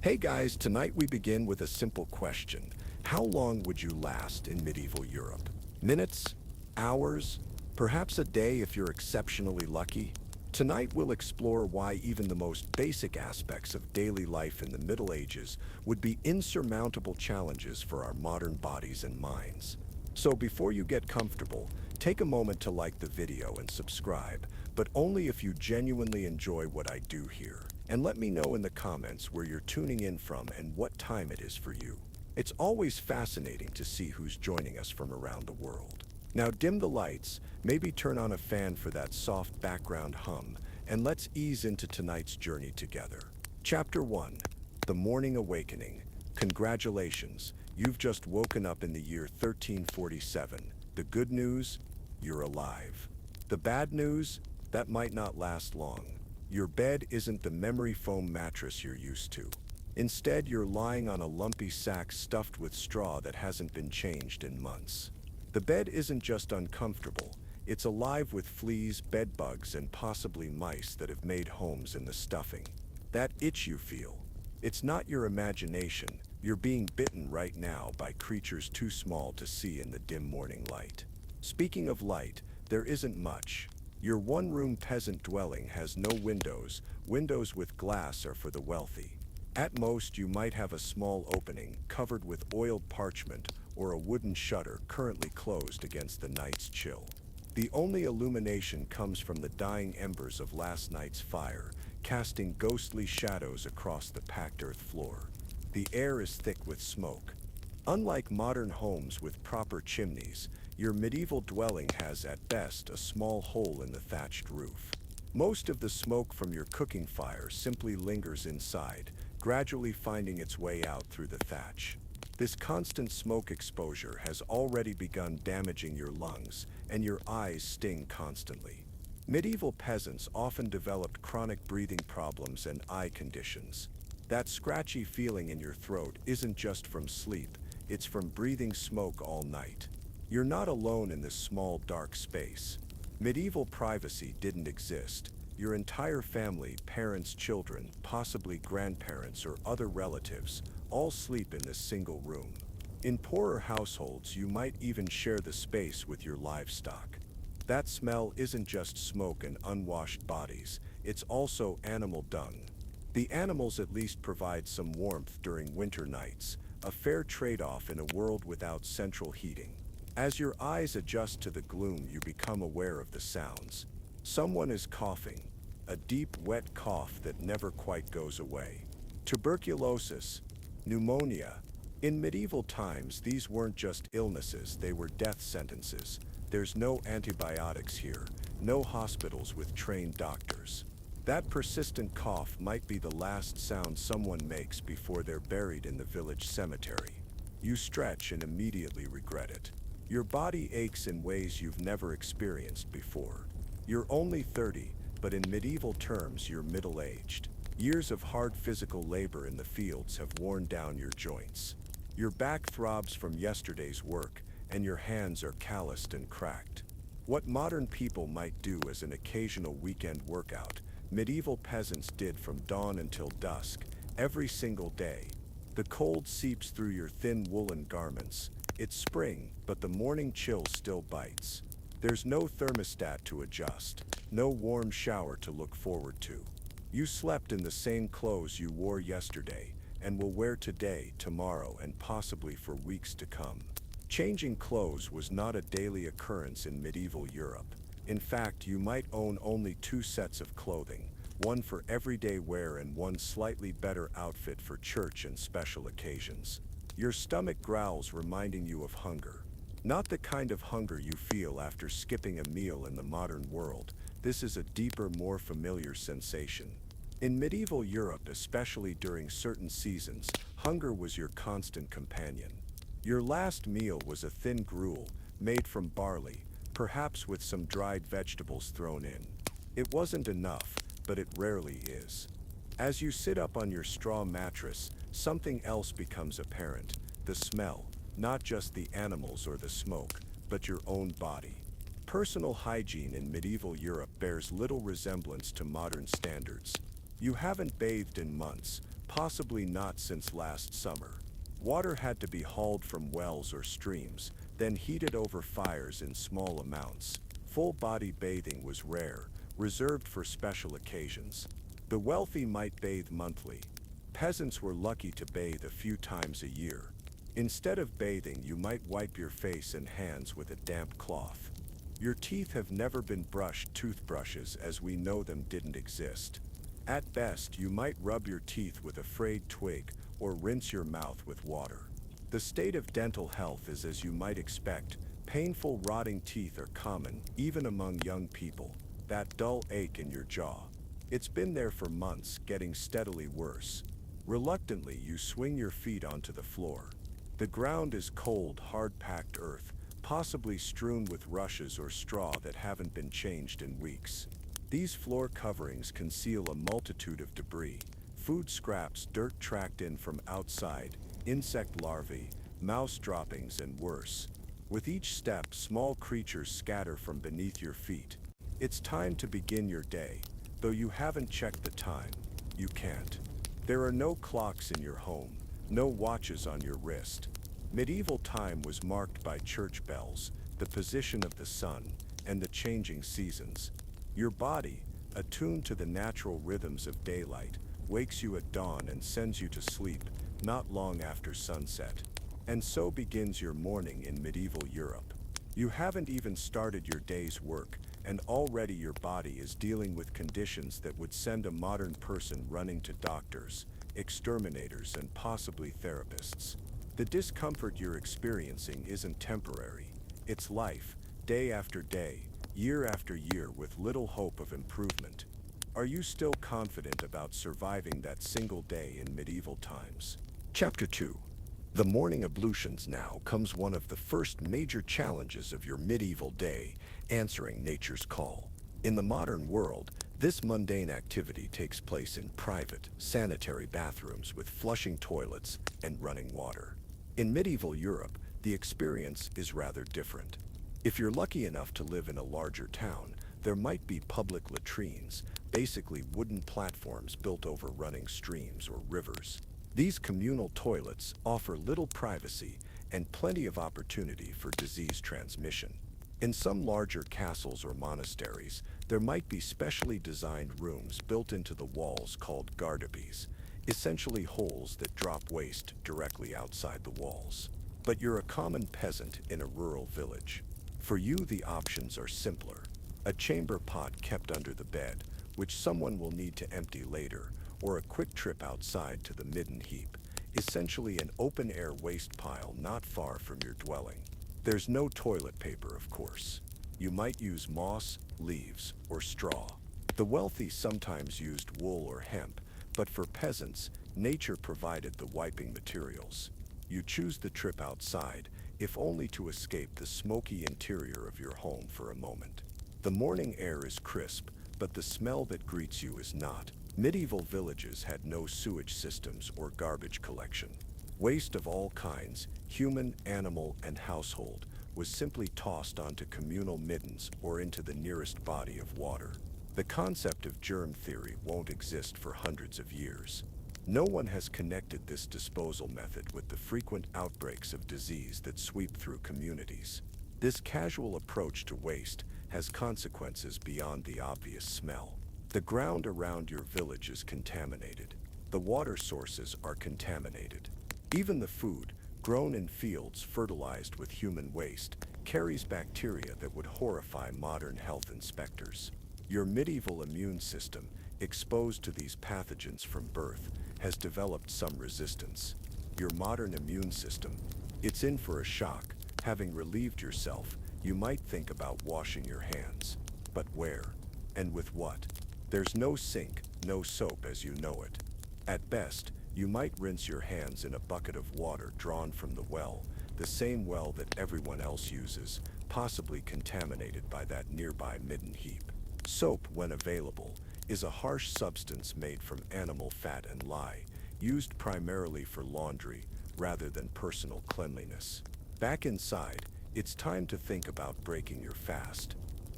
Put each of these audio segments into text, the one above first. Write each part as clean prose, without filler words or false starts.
Hey guys, tonight we begin with a simple question. How long would you last in medieval Europe? Minutes? Hours? Perhaps a day if you're exceptionally lucky? Tonight we'll explore why even the most basic aspects of daily life in the Middle Ages would be insurmountable challenges for our modern bodies and minds. So before you get comfortable, take a moment to like the video and subscribe, but only if you genuinely enjoy what I do here. And let me know in the comments where you're tuning in from and what time it is for you. It's always fascinating to see who's joining us from around the world. Now dim the lights, maybe turn on a fan for that soft background hum, and let's ease into tonight's journey together. Chapter 1. The Morning Awakening. Congratulations, you've just woken up in the year 1347. The good news? You're alive. The bad news? That might not last long. Your bed isn't the memory foam mattress you're used to. Instead, you're lying on a lumpy sack stuffed with straw that hasn't been changed in months. The bed isn't just uncomfortable, it's alive with fleas, bed bugs, and possibly mice that have made homes in the stuffing. That itch you feel, it's not your imagination. You're being bitten right now by creatures too small to see in the dim morning light. Speaking of light, there isn't much. Your one-room peasant dwelling has no windows. Windows with glass are for the wealthy. At most, you might have a small opening covered with oiled parchment or a wooden shutter currently closed against the night's chill. The only illumination comes from the dying embers of last night's fire, casting ghostly shadows across the packed earth floor. The air is thick with smoke. Unlike modern homes with proper chimneys, your medieval dwelling has at best a small hole in the thatched roof. Most of the smoke from your cooking fire simply lingers inside, gradually finding its way out through the thatch. This constant smoke exposure has already begun damaging your lungs, and your eyes sting constantly. Medieval peasants often developed chronic breathing problems and eye conditions. That scratchy feeling in your throat isn't just from sleep, it's from breathing smoke all night. You're not alone in this small, dark space. Medieval privacy didn't exist. Your entire family, parents, children, possibly grandparents or other relatives, all sleep in this single room. In poorer households, you might even share the space with your livestock. That smell isn't just smoke and unwashed bodies, it's also animal dung. The animals at least provide some warmth during winter nights, a fair trade-off in a world without central heating. As your eyes adjust to the gloom, you become aware of the sounds. Someone is coughing, a deep, wet cough that never quite goes away. Tuberculosis, pneumonia. In medieval times, these weren't just illnesses, they were death sentences. There's no antibiotics here, no hospitals with trained doctors. That persistent cough might be the last sound someone makes before they're buried in the village cemetery. You stretch and immediately regret it. Your body aches in ways you've never experienced before. You're only 30, but in medieval terms, you're middle-aged. Years of hard physical labor in the fields have worn down your joints. Your back throbs from yesterday's work, and your hands are calloused and cracked. What modern people might do as an occasional weekend workout, medieval peasants did from dawn until dusk, every single day. The cold seeps through your thin woolen garments. It's spring, but the morning chill still bites. There's no thermostat to adjust, no warm shower to look forward to. You slept in the same clothes you wore yesterday, and will wear today, tomorrow, and possibly for weeks to come. Changing clothes was not a daily occurrence in medieval Europe. In fact, you might own only 2 sets of clothing, one for everyday wear and one slightly better outfit for church and special occasions. Your stomach growls, reminding you of hunger. Not the kind of hunger you feel after skipping a meal in the modern world. This is a deeper, more familiar sensation. In medieval Europe, especially during certain seasons, hunger was your constant companion. Your last meal was a thin gruel, made from barley, perhaps with some dried vegetables thrown in. It wasn't enough, but it rarely is. As you sit up on your straw mattress, something else becomes apparent: the smell, not just the animals or the smoke, but your own body. Personal hygiene in medieval Europe bears little resemblance to modern standards. You haven't bathed in months, Possibly not since last summer. Water had to be hauled from wells or streams, then heated over fires in small amounts. Full-body bathing was rare, reserved for special occasions. The wealthy might bathe monthly. Peasants were lucky to bathe a few times a year. Instead of bathing, you might wipe your face and hands with a damp cloth. Your teeth have never been brushed. Toothbrushes as we know them didn't exist. At best, you might rub your teeth with a frayed twig or rinse your mouth with water. The state of dental health is as you might expect. Painful rotting teeth are common, even among young people. That dull ache in your jaw. It's been there for months, getting steadily worse. Reluctantly, you swing your feet onto the floor. The ground is cold, hard-packed earth, possibly strewn with rushes or straw that haven't been changed in weeks. These floor coverings conceal a multitude of debris, food scraps, dirt tracked in from outside, insect larvae, mouse droppings, and worse. With each step, small creatures scatter from beneath your feet. It's time to begin your day. Though you haven't checked the time, you can't. There are no clocks in your home, no watches on your wrist. Medieval time was marked by church bells, the position of the sun, and the changing seasons. Your body, attuned to the natural rhythms of daylight, wakes you at dawn and sends you to sleep, not long after sunset. And so begins your morning in medieval Europe. You haven't even started your day's work, and already your body is dealing with conditions that would send a modern person running to doctors, exterminators, and possibly therapists. The discomfort you're experiencing isn't temporary. It's life, day after day, year after year, with little hope of improvement. Are you still confident about surviving that single day in medieval times? Chapter 2. The morning ablutions. Now comes one of the first major challenges of your medieval day, answering nature's call. In the modern world, this mundane activity takes place in private, sanitary bathrooms with flushing toilets and running water. In medieval Europe, the experience is rather different. If you're lucky enough to live in a larger town, there might be public latrines, basically wooden platforms built over running streams or rivers. These communal toilets offer little privacy and plenty of opportunity for disease transmission. In some larger castles or monasteries, there might be specially designed rooms built into the walls called garderies, essentially holes that drop waste directly outside the walls. But you're a common peasant in a rural village. For you, the options are simpler. A chamber pot kept under the bed, which someone will need to empty later, or a quick trip outside to the midden heap, essentially an open-air waste pile not far from your dwelling. There's no toilet paper, of course. You might use moss, leaves, or straw. The wealthy sometimes used wool or hemp, but for peasants, nature provided the wiping materials. You choose the trip outside, if only to escape the smoky interior of your home for a moment. The morning air is crisp, but the smell that greets you is not. Medieval villages had no sewage systems or garbage collection. Waste of all kinds, human, animal, and household, was simply tossed onto communal middens or into the nearest body of water. The concept of germ theory won't exist for hundreds of years. No one has connected this disposal method with the frequent outbreaks of disease that sweep through communities. This casual approach to waste has consequences beyond the obvious smell. The ground around your village is contaminated. The water sources are contaminated. Even the food, grown in fields fertilized with human waste, carries bacteria that would horrify modern health inspectors. Your medieval immune system, exposed to these pathogens from birth, has developed some resistance. Your modern immune system, it's in for a shock. Having relieved yourself, you might think about washing your hands. But where? And with what? There's no sink, no soap as you know it. At best, you might rinse your hands in a bucket of water drawn from the well, the same well that everyone else uses, possibly contaminated by that nearby midden heap. Soap, when available, is a harsh substance made from animal fat and lye, used primarily for laundry rather than personal cleanliness. Back inside, it's time to think about breaking your fast.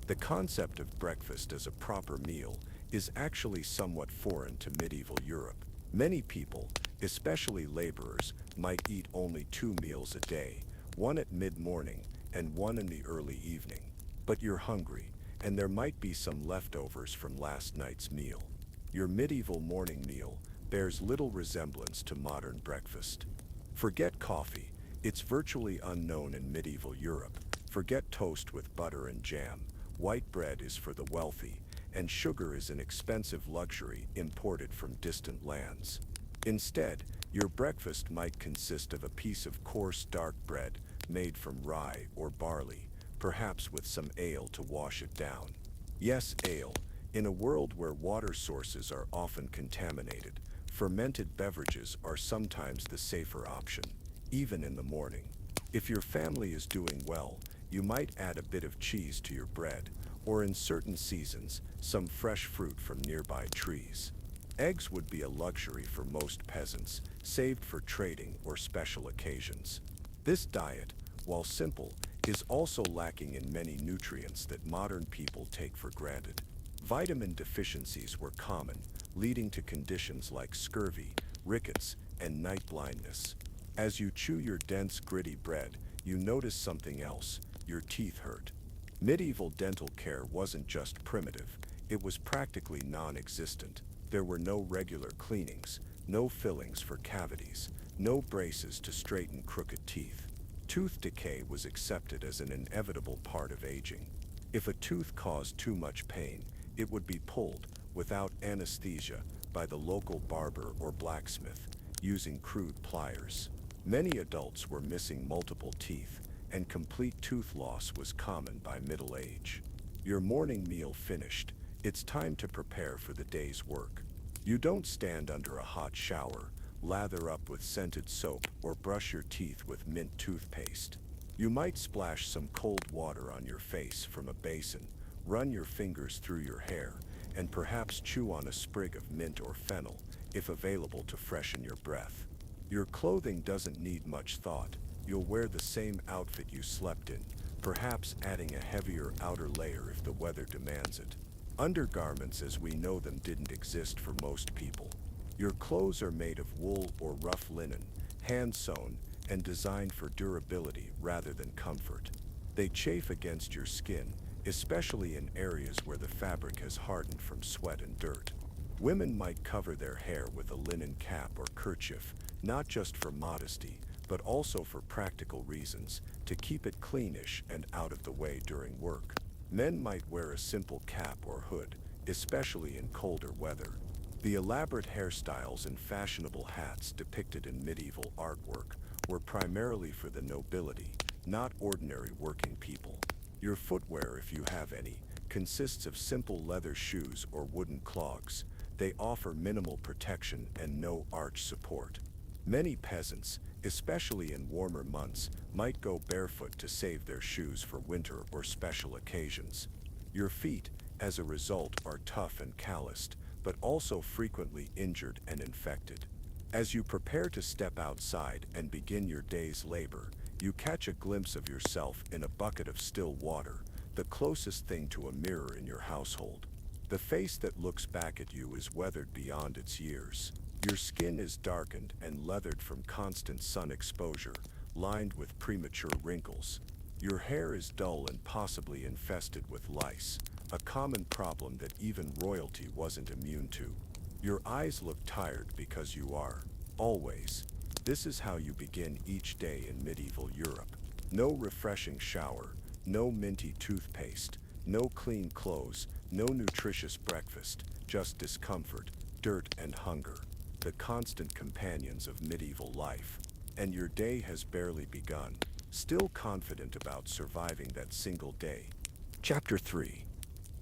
The concept of breakfast as a proper meal is actually somewhat foreign to medieval Europe. Many people, especially laborers, might eat only 2 meals a day, one at mid-morning and one in the early evening. But you're hungry, and there might be some leftovers from last night's meal. Your medieval morning meal bears little resemblance to modern breakfast. Forget coffee, it's virtually unknown in medieval Europe. Forget toast with butter and jam. White bread is for the wealthy, and sugar is an expensive luxury imported from distant lands. Instead, your breakfast might consist of a piece of coarse dark bread made from rye or barley, perhaps with some ale to wash it down. Yes, ale. In a world where water sources are often contaminated, fermented beverages are sometimes the safer option, even in the morning. If your family is doing well, you might add a bit of cheese to your bread, or in certain seasons, some fresh fruit from nearby trees. Eggs would be a luxury for most peasants, saved for trading or special occasions. This diet, while simple, is also lacking in many nutrients that modern people take for granted. Vitamin deficiencies were common, leading to conditions like scurvy, rickets, and night blindness. As you chew your dense, gritty bread, you notice something else: your teeth hurt. Medieval dental care wasn't just primitive, it was practically non-existent. There were no regular cleanings, no fillings for cavities, no braces to straighten crooked teeth. Tooth decay was accepted as an inevitable part of aging. If a tooth caused too much pain, it would be pulled, without anesthesia, by the local barber or blacksmith, using crude pliers. Many adults were missing multiple teeth, and complete tooth loss was common by middle age. Your morning meal finished, it's time to prepare for the day's work. You don't stand under a hot shower, lather up with scented soap, or brush your teeth with mint toothpaste. You might splash some cold water on your face from a basin, run your fingers through your hair, and perhaps chew on a sprig of mint or fennel, if available, to freshen your breath. Your clothing doesn't need much thought. You'll wear the same outfit you slept in, perhaps adding a heavier outer layer if the weather demands it. Undergarments as we know them didn't exist for most people. Your clothes are made of wool or rough linen, hand-sewn, and designed for durability rather than comfort. They chafe against your skin, especially in areas where the fabric has hardened from sweat and dirt. Women might cover their hair with a linen cap or kerchief, not just for modesty, but also for practical reasons, to keep it cleanish and out of the way during work. Men might wear a simple cap or hood, especially in colder weather. The elaborate hairstyles and fashionable hats depicted in medieval artwork were primarily for the nobility, not ordinary working people. Your footwear, if you have any, consists of simple leather shoes or wooden clogs. They offer minimal protection and no arch support. Many peasants, especially in warmer months, might go barefoot to save their shoes for winter or special occasions. Your feet, as a result, are tough and calloused, but also frequently injured and infected. As you prepare to step outside and begin your day's labor, you catch a glimpse of yourself in a bucket of still water, the closest thing to a mirror in your household. The face that looks back at you is weathered beyond its years. Your skin is darkened and leathered from constant sun exposure, lined with premature wrinkles. Your hair is dull and possibly infested with lice, a common problem that even royalty wasn't immune to. Your eyes look tired because you are, always. This is how you begin each day in medieval Europe. No refreshing shower, no minty toothpaste, no clean clothes, no nutritious breakfast, just discomfort, dirt, and hunger, the constant companions of medieval life. And your day has barely begun, still confident about surviving that single day. Chapter 3.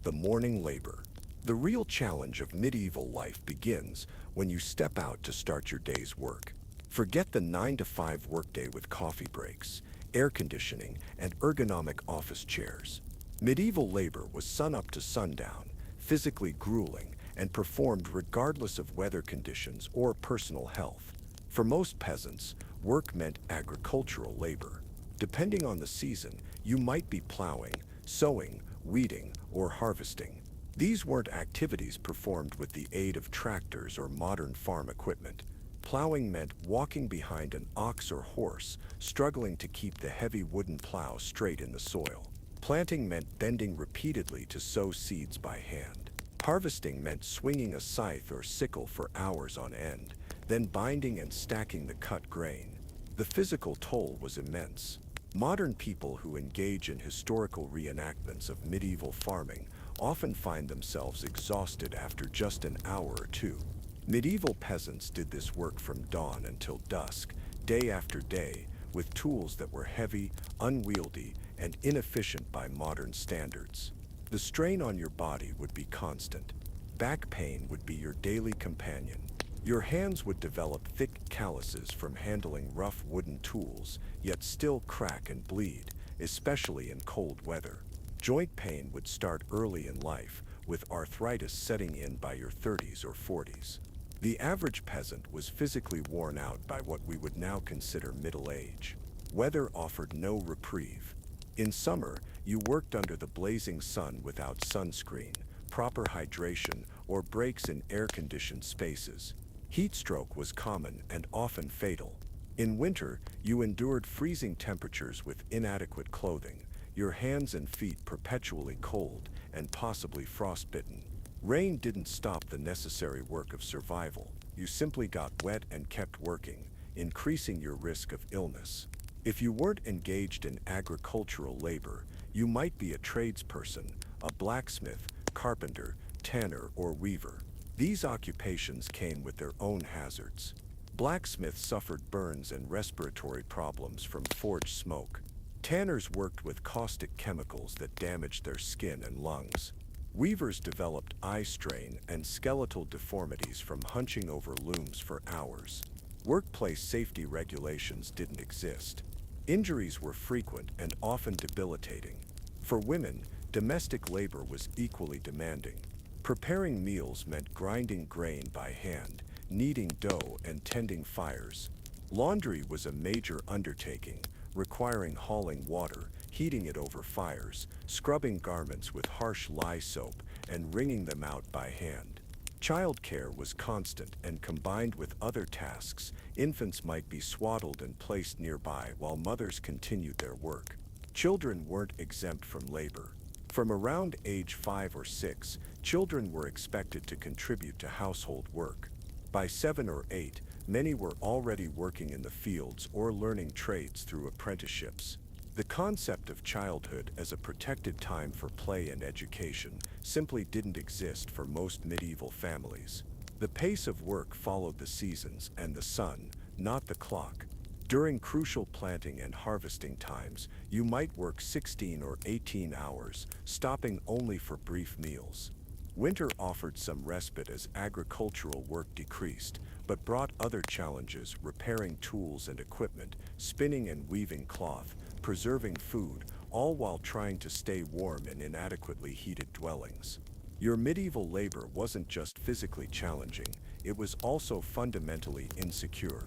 The Morning Labor. The real challenge of medieval life begins when you step out to start your day's work. Forget the 9-to-5 workday with coffee breaks, air conditioning, and ergonomic office chairs. Medieval labor was sun-up to sundown, physically grueling, and performed regardless of weather conditions or personal health. For most peasants, work meant agricultural labor. Depending on the season, you might be plowing, sowing, weeding, or harvesting. These weren't activities performed with the aid of tractors or modern farm equipment. Plowing meant walking behind an ox or horse, struggling to keep the heavy wooden plow straight in the soil. Planting meant bending repeatedly to sow seeds by hand. Harvesting meant swinging a scythe or sickle for hours on end, then binding and stacking the cut grain. The physical toll was immense. Modern people who engage in historical reenactments of medieval farming often find themselves exhausted after just an hour or two. Medieval peasants did this work from dawn until dusk, day after day, with tools that were heavy, unwieldy, and inefficient by modern standards. The strain on your body would be constant. Back pain would be your daily companion. Your hands would develop thick calluses from handling rough wooden tools, yet still crack and bleed, especially in cold weather. Joint pain would start early in life, with arthritis setting in by your 30s or 40s. The average peasant was physically worn out by what we would now consider middle age. Weather offered no reprieve. In summer, you worked under the blazing sun without sunscreen, proper hydration, or breaks in air-conditioned spaces. Heat stroke was common and often fatal. In winter, you endured freezing temperatures with inadequate clothing, your hands and feet perpetually cold and possibly frostbitten. Rain didn't stop the necessary work of survival. You simply got wet and kept working, increasing your risk of illness. If you weren't engaged in agricultural labor, you might be a tradesperson, a blacksmith, carpenter, tanner, or weaver. These occupations came with their own hazards. Blacksmiths suffered burns and respiratory problems from forge smoke. Tanners worked with caustic chemicals that damaged their skin and lungs. Weavers developed eye strain and skeletal deformities from hunching over looms for hours. Workplace safety regulations didn't exist. Injuries were frequent and often debilitating. For women, domestic labor was equally demanding. Preparing meals meant grinding grain by hand, kneading dough, and tending fires. Laundry was a major undertaking, requiring hauling water, heating it over fires, scrubbing garments with harsh lye soap, and wringing them out by hand. Childcare was constant, and combined with other tasks, infants might be swaddled and placed nearby while mothers continued their work. Children weren't exempt from labor. From around age 5 or 6, children were expected to contribute to household work. By 7 or 8, many were already working in the fields or learning trades through apprenticeships. The concept of childhood as a protected time for play and education simply didn't exist for most medieval families. The pace of work followed the seasons and the sun, not the clock. During crucial planting and harvesting times, you might work 16 or 18 hours, stopping only for brief meals. Winter offered some respite as agricultural work decreased, but brought other challenges: repairing tools and equipment, spinning and weaving cloth, preserving food, all while trying to stay warm in inadequately heated dwellings. Your medieval labor wasn't just physically challenging, it was also fundamentally insecure.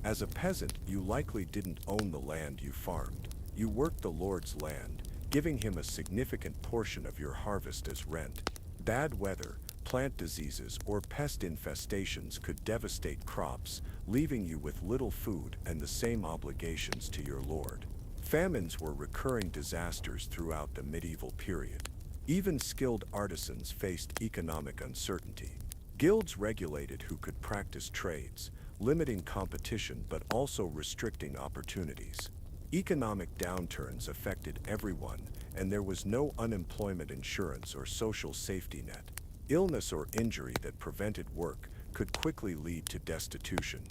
As a peasant, you likely didn't own the land you farmed. You worked the Lord's land, giving him a significant portion of your harvest as rent. Bad weather, plant diseases, or pest infestations could devastate crops, leaving you with little food and the same obligations to your lord. Famines were recurring disasters throughout the medieval period. Even skilled artisans faced economic uncertainty. Guilds regulated who could practice trades, limiting competition but also restricting opportunities. Economic downturns affected everyone, and there was no unemployment insurance or social safety net. Illness or injury that prevented work could quickly lead to destitution.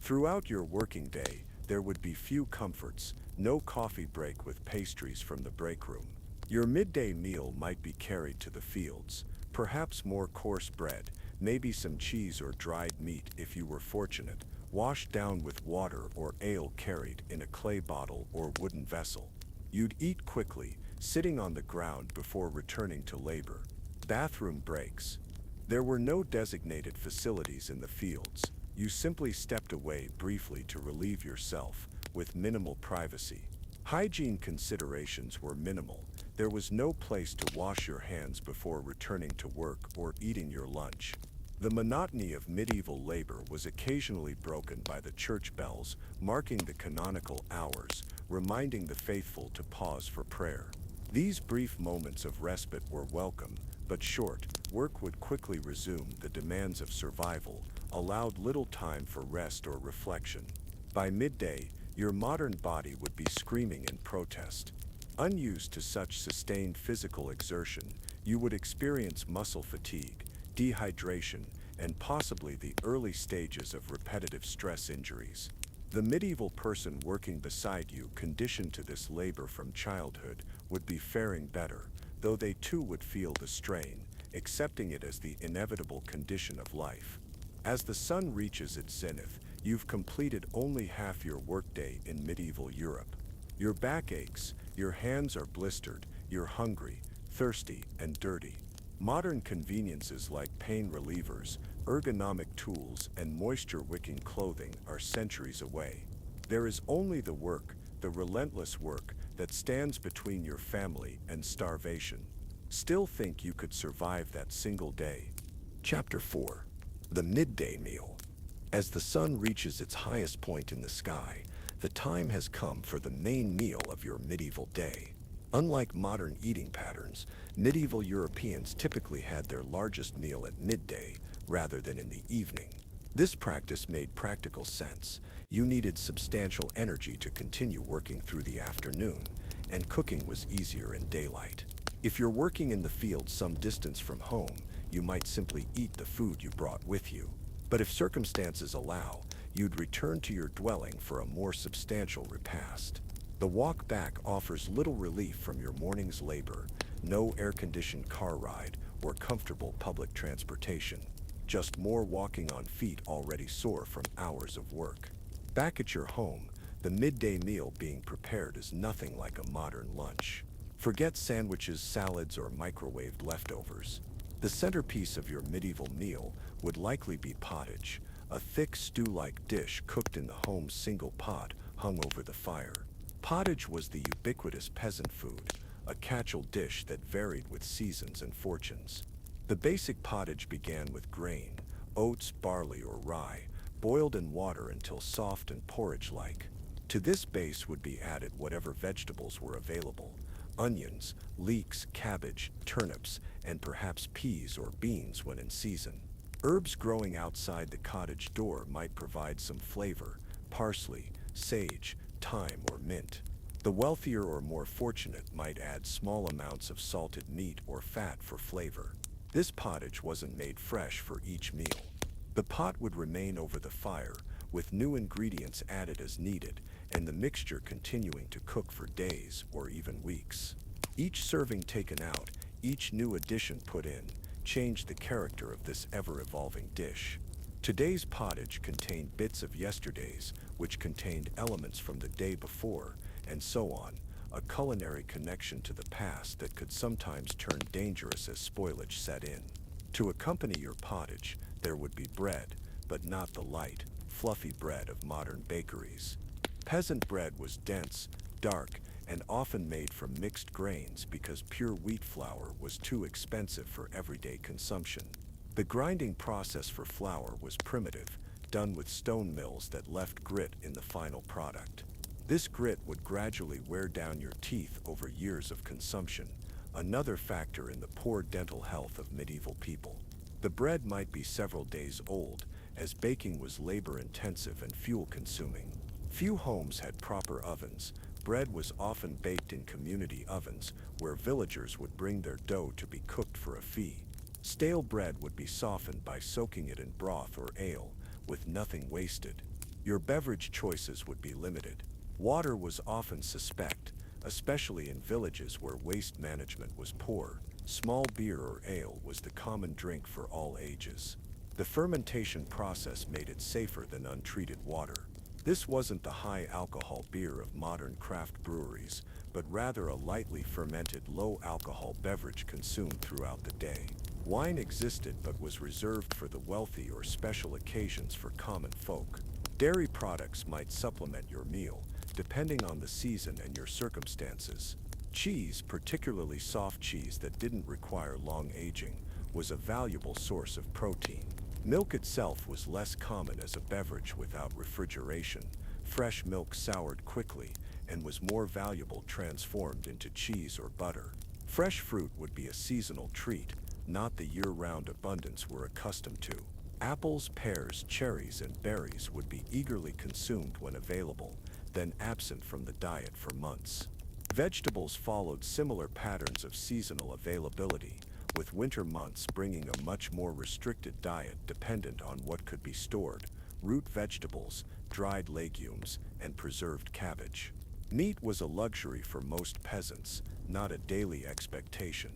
Throughout your working day, there would be few comforts: no coffee break with pastries from the break room. Your midday meal might be carried to the fields, perhaps more coarse bread, maybe some cheese or dried meat if you were fortunate, washed down with water or ale carried in a clay bottle or wooden vessel. You'd eat quickly, sitting on the ground before returning to labor. Bathroom breaks. There were no designated facilities in the fields. You simply stepped away briefly to relieve yourself, with minimal privacy. Hygiene considerations were minimal. There was no place to wash your hands before returning to work or eating your lunch. The monotony of medieval labor was occasionally broken by the church bells, marking the canonical hours, reminding the faithful to pause for prayer. These brief moments of respite were welcome, but short. Work would quickly resume. The demands of survival allowed little time for rest or reflection. By midday, your modern body would be screaming in protest. Unused to such sustained physical exertion, you would experience muscle fatigue, dehydration, and possibly the early stages of repetitive stress injuries. The medieval person working beside you, conditioned to this labor from childhood, would be faring better, though they too would feel the strain, accepting it as the inevitable condition of life. As the sun reaches its zenith, you've completed only half your workday in medieval Europe. Your back aches, your hands are blistered, you're hungry, thirsty, and dirty. Modern conveniences like pain relievers, ergonomic tools, and moisture-wicking clothing are centuries away. There is only the work, the relentless work, that stands between your family and starvation. Still think you could survive that single day? Chapter 4. The Midday Meal. As the sun reaches its highest point in the sky, the time has come for the main meal of your medieval day. Unlike modern eating patterns, medieval Europeans typically had their largest meal at midday rather than in the evening. This practice made practical sense. You needed substantial energy to continue working through the afternoon, and cooking was easier in daylight. If you're working in the field some distance from home, you might simply eat the food you brought with you. But if circumstances allow, you'd return to your dwelling for a more substantial repast. The walk back offers little relief from your morning's labor, no air-conditioned car ride or comfortable public transportation. Just more walking on feet already sore from hours of work. Back at your home, the midday meal being prepared is nothing like a modern lunch. Forget sandwiches, salads, or microwaved leftovers. The centerpiece of your medieval meal would likely be pottage, a thick stew-like dish cooked in the home's single pot hung over the fire. Pottage was the ubiquitous peasant food, a catch-all dish that varied with seasons and fortunes. The basic pottage began with grain, oats, barley, or rye, boiled in water until soft and porridge-like. To this base would be added whatever vegetables were available: onions, leeks, cabbage, turnips, and perhaps peas or beans when in season. Herbs growing outside the cottage door might provide some flavor: parsley, sage, thyme, or mint. The wealthier or more fortunate might add small amounts of salted meat or fat for flavor. This pottage wasn't made fresh for each meal. The pot would remain over the fire, with new ingredients added as needed, and the mixture continuing to cook for days or even weeks. Each serving taken out, each new addition put in, changed the character of this ever-evolving dish. Today's pottage contained bits of yesterday's, which contained elements from the day before, and so on, a culinary connection to the past that could sometimes turn dangerous as spoilage set in. To accompany your pottage, there would be bread, but not the light, fluffy bread of modern bakeries. Peasant bread was dense, dark, and often made from mixed grains because pure wheat flour was too expensive for everyday consumption. The grinding process for flour was primitive, done with stone mills that left grit in the final product. This grit would gradually wear down your teeth over years of consumption, another factor in the poor dental health of medieval people. The bread might be several days old, as baking was labor-intensive and fuel-consuming. Few homes had proper ovens. Bread was often baked in community ovens, where villagers would bring their dough to be cooked for a fee. Stale bread would be softened by soaking it in broth or ale, with nothing wasted. Your beverage choices would be limited. Water was often suspect, especially in villages where waste management was poor. Small beer or ale was the common drink for all ages. The fermentation process made it safer than untreated water. This wasn't the high-alcohol beer of modern craft breweries, but rather a lightly fermented, low-alcohol beverage consumed throughout the day. Wine existed but was reserved for the wealthy or special occasions for common folk. Dairy products might supplement your meal, depending on the season and your circumstances. Cheese, particularly soft cheese that didn't require long aging, was a valuable source of protein. Milk itself was less common as a beverage without refrigeration. Fresh milk soured quickly and was more valuable transformed into cheese or butter. Fresh fruit would be a seasonal treat, not the year-round abundance we're accustomed to. Apples, pears, cherries, and berries would be eagerly consumed when available, then absent from the diet for months. Vegetables followed similar patterns of seasonal availability, with winter months bringing a much more restricted diet dependent on what could be stored: root vegetables, dried legumes, and preserved cabbage. Meat was a luxury for most peasants, not a daily expectation.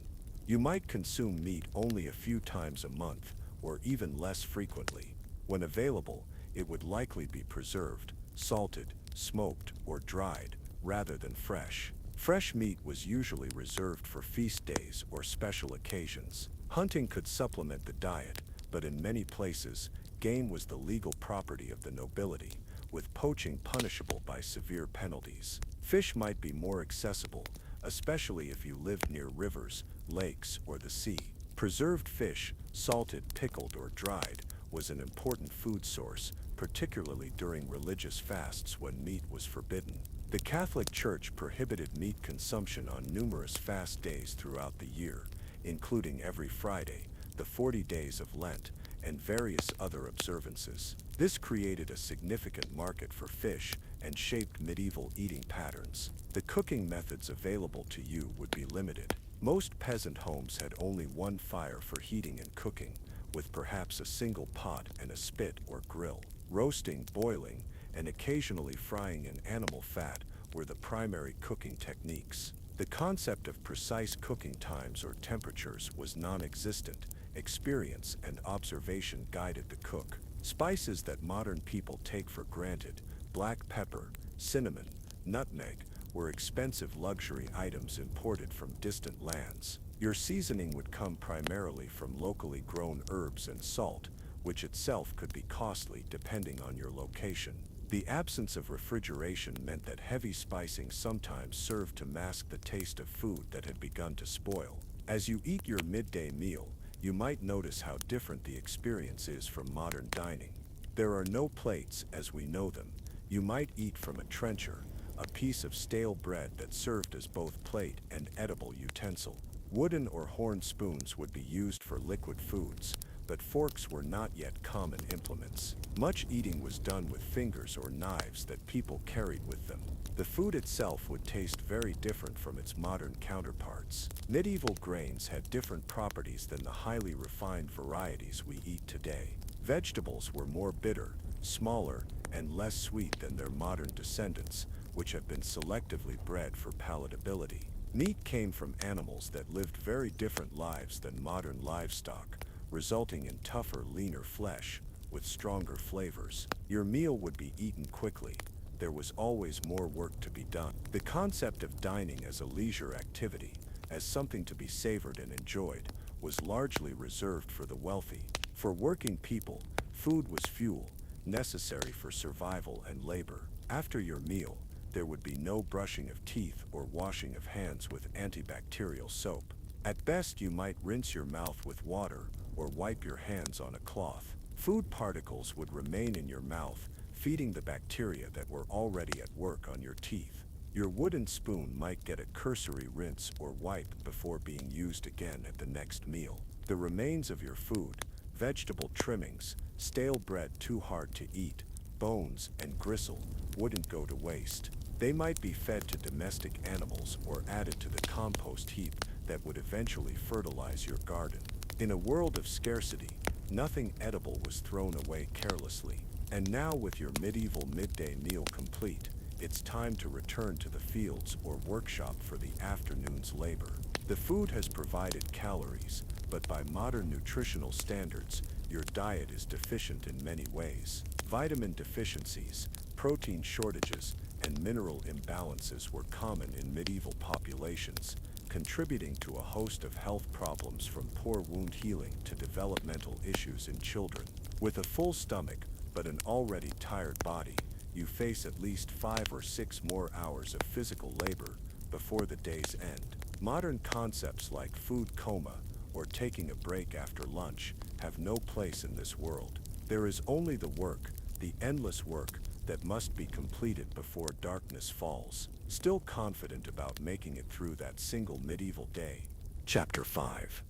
You might consume meat only a few times a month, or even less frequently. When available, it would likely be preserved, salted, smoked, or dried, rather than fresh. Fresh meat was usually reserved for feast days or special occasions. Hunting could supplement the diet, but in many places, game was the legal property of the nobility, with poaching punishable by severe penalties. Fish might be more accessible, especially if you lived near rivers, lakes, or the sea. Preserved fish, salted, pickled, or dried, was an important food source, particularly during religious fasts when meat was forbidden. The Catholic Church prohibited meat consumption on numerous fast days throughout the year, including every Friday, the 40 days of Lent, and various other observances. This created a significant market for fish and shaped medieval eating patterns. The cooking methods available to you would be limited. Most peasant homes had only one fire for heating and cooking, with perhaps a single pot and a spit or grill. Roasting, boiling, and occasionally frying in animal fat were the primary cooking techniques. The concept of precise cooking times or temperatures was non-existent. Experience and observation guided the cook. Spices that modern people take for granted, black pepper, cinnamon, nutmeg, were expensive luxury items imported from distant lands. Your seasoning would come primarily from locally grown herbs and salt, which itself could be costly depending on your location. The absence of refrigeration meant that heavy spicing sometimes served to mask the taste of food that had begun to spoil. As you eat your midday meal, you might notice how different the experience is from modern dining. There are no plates as we know them. You might eat from a trencher, a piece of stale bread that served as both plate and edible utensil. Wooden or horn spoons would be used for liquid foods, but forks were not yet common implements. Much eating was done with fingers or knives that people carried with them. The food itself would taste very different from its modern counterparts. Medieval grains had different properties than the highly refined varieties we eat today. Vegetables were more bitter, smaller, and less sweet than their modern descendants, which have been selectively bred for palatability. Meat came from animals that lived very different lives than modern livestock, resulting in tougher, leaner flesh with stronger flavors. Your meal would be eaten quickly. There was always more work to be done. The concept of dining as a leisure activity, as something to be savored and enjoyed, was largely reserved for the wealthy. For working people, food was fuel, necessary for survival and labor. After your meal, there would be no brushing of teeth or washing of hands with antibacterial soap. At best, you might rinse your mouth with water or wipe your hands on a cloth. Food particles would remain in your mouth, feeding the bacteria that were already at work on your teeth. Your wooden spoon might get a cursory rinse or wipe before being used again at the next meal. The remains of your food, vegetable trimmings, stale bread too hard to eat, bones, and gristle wouldn't go to waste. They might be fed to domestic animals or added to the compost heap that would eventually fertilize your garden. In a world of scarcity, nothing edible was thrown away carelessly. And now, with your medieval midday meal complete, it's time to return to the fields or workshop for the afternoon's labor. The food has provided calories, but by modern nutritional standards, your diet is deficient in many ways. Vitamin deficiencies, protein shortages, and mineral imbalances were common in medieval populations, contributing to a host of health problems from poor wound healing to developmental issues in children. With a full stomach, but an already tired body, you face at least 5 or 6 more hours of physical labor before the day's end. Modern concepts like food coma or taking a break after lunch have no place in this world. There is only the work, the endless work that must be completed before darkness falls. Still confident about making it through that single medieval day. Chapter 5.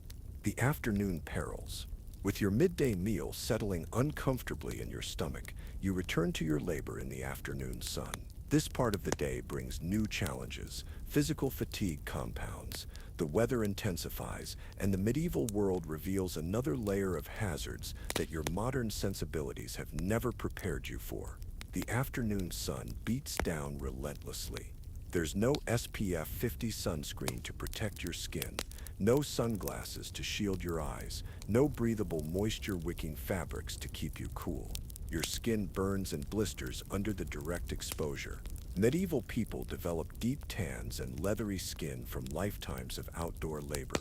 The Afternoon Perils. With your midday meal settling uncomfortably in your stomach, you return to your labor in the afternoon sun. This part of the day brings new challenges. Physical fatigue compounds, the weather intensifies, and the medieval world reveals another layer of hazards that your modern sensibilities have never prepared you for. The afternoon sun beats down relentlessly. There's no SPF 50 sunscreen to protect your skin, no sunglasses to shield your eyes, no breathable moisture-wicking fabrics to keep you cool. Your skin burns and blisters under the direct exposure. Medieval people developed deep tans and leathery skin from lifetimes of outdoor labor,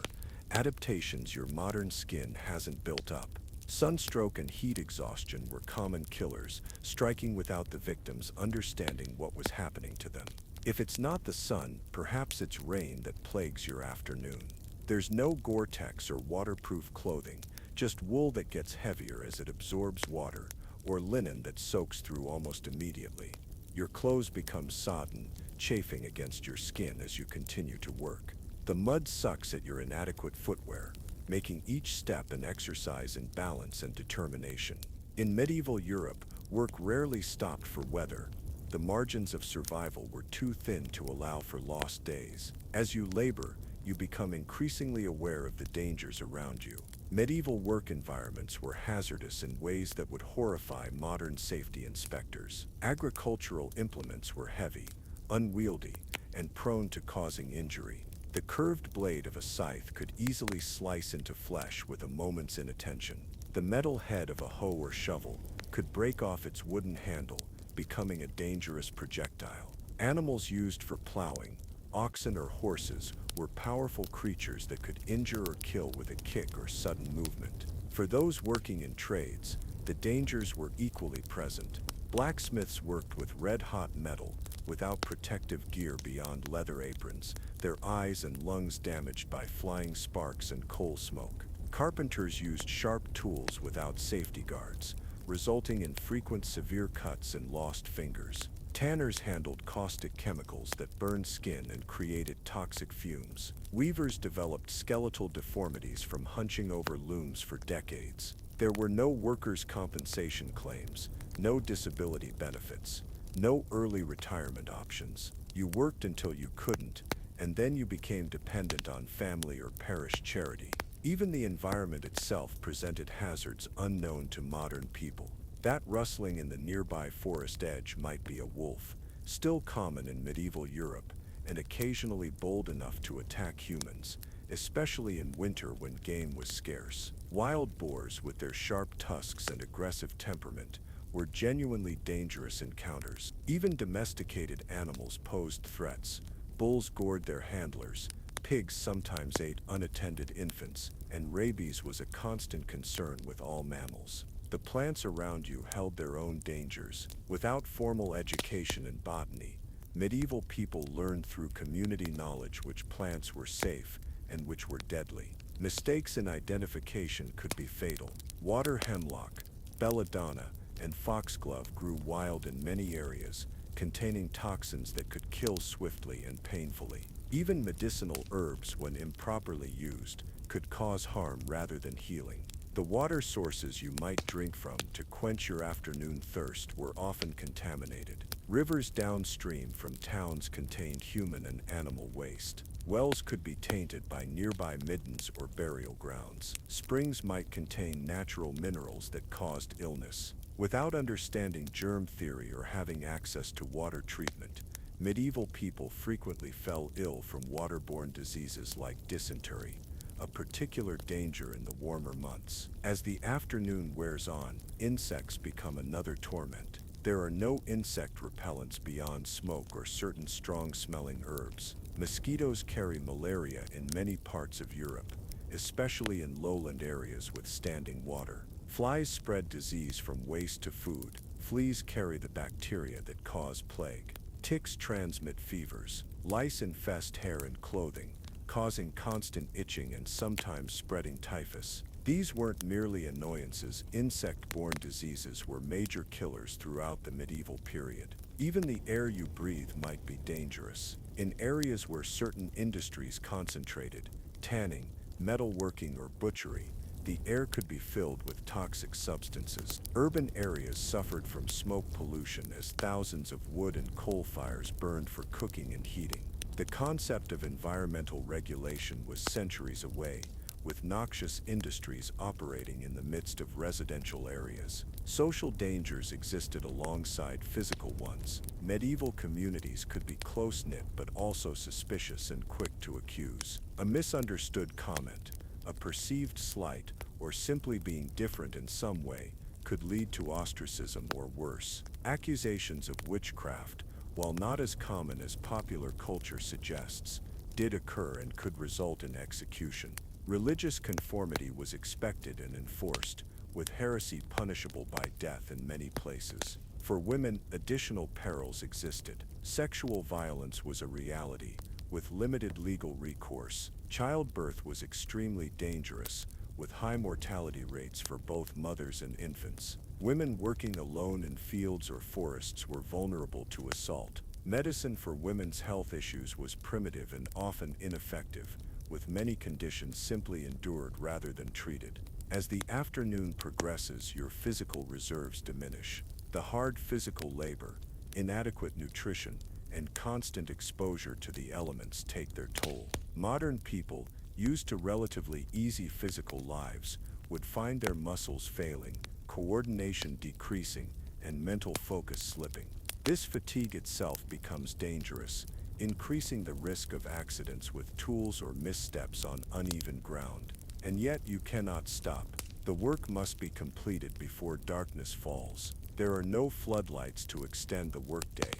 adaptations your modern skin hasn't built up. Sunstroke and heat exhaustion were common killers, striking without the victims understanding what was happening to them. If it's not the sun, perhaps it's rain that plagues your afternoon. There's no Gore-Tex or waterproof clothing, just wool that gets heavier as it absorbs water, or linen that soaks through almost immediately. Your clothes become sodden, chafing against your skin as you continue to work. The mud sucks at your inadequate footwear, making each step an exercise in balance and determination. In medieval Europe, work rarely stopped for weather. The margins of survival were too thin to allow for lost days. As you labor, you become increasingly aware of the dangers around you. Medieval work environments were hazardous in ways that would horrify modern safety inspectors. Agricultural implements were heavy, unwieldy, and prone to causing injury. The curved blade of a scythe could easily slice into flesh with a moment's inattention. The metal head of a hoe or shovel could break off its wooden handle, becoming a dangerous projectile. Animals used for plowing, oxen or horses, were powerful creatures that could injure or kill with a kick or sudden movement. For those working in trades, the dangers were equally present. Blacksmiths worked with red-hot metal, without protective gear beyond leather aprons, their eyes and lungs damaged by flying sparks and coal smoke. Carpenters used sharp tools without safety guards, resulting in frequent severe cuts and lost fingers. Tanners handled caustic chemicals that burned skin and created toxic fumes. Weavers developed skeletal deformities from hunching over looms for decades. There were no workers' compensation claims, no disability benefits, no early retirement options. You worked until you couldn't, and then you became dependent on family or parish charity. Even the environment itself presented hazards unknown to modern people. That rustling in the nearby forest edge might be a wolf, still common in medieval Europe, and occasionally bold enough to attack humans, especially in winter when game was scarce. Wild boars, with their sharp tusks and aggressive temperament, were genuinely dangerous encounters. Even domesticated animals posed threats. Bulls gored their handlers, pigs sometimes ate unattended infants, and rabies was a constant concern with all mammals. The plants around you held their own dangers. Without formal education in botany, medieval people learned through community knowledge which plants were safe and which were deadly. Mistakes in identification could be fatal. Water hemlock, belladonna, and foxglove grew wild in many areas, containing toxins that could kill swiftly and painfully. Even medicinal herbs, when improperly used, could cause harm rather than healing. The water sources you might drink from to quench your afternoon thirst were often contaminated. Rivers downstream from towns contained human and animal waste. Wells could be tainted by nearby middens or burial grounds. Springs might contain natural minerals that caused illness. Without understanding germ theory or having access to water treatment, medieval people frequently fell ill from waterborne diseases like dysentery, a particular danger in the warmer months. As the afternoon wears on, insects become another torment. There are no insect repellents beyond smoke or certain strong-smelling herbs. Mosquitoes carry malaria in many parts of Europe, especially in lowland areas with standing water. Flies spread disease from waste to food, Fleas carry the bacteria that cause plague. Ticks transmit fevers. Lice infest hair and clothing, causing constant itching and sometimes spreading typhus. These weren't merely annoyances, insect-borne diseases were major killers throughout the medieval period. Even the air you breathe might be dangerous. In areas where certain industries concentrated, tanning, metalworking, or butchery, the air could be filled with toxic substances. Urban areas suffered from smoke pollution as thousands of wood and coal fires burned for cooking and heating. The concept of environmental regulation was centuries away, with noxious industries operating in the midst of residential areas. Social dangers existed alongside physical ones. Medieval communities could be close-knit but also suspicious and quick to accuse. A misunderstood comment, a perceived slight, or simply being different in some way, could lead to ostracism or worse. Accusations of witchcraft, while not as common as popular culture suggests, did occur and could result in execution. Religious conformity was expected and enforced, with heresy punishable by death in many places. For women, additional perils existed. Sexual violence was a reality, with limited legal recourse. Childbirth was extremely dangerous, with high mortality rates for both mothers and infants. Women working alone in fields or forests were vulnerable to assault. Medicine for women's health issues was primitive and often ineffective, with many conditions simply endured rather than treated. As the afternoon progresses, your physical reserves diminish. The hard physical labor, inadequate nutrition, and constant exposure to the elements take their toll. Modern people, used to relatively easy physical lives, would find their muscles failing, coordination decreasing, and mental focus slipping. This fatigue itself becomes dangerous, increasing the risk of accidents with tools or missteps on uneven ground. And yet you cannot stop. The work must be completed before darkness falls. There are no floodlights to extend the workday,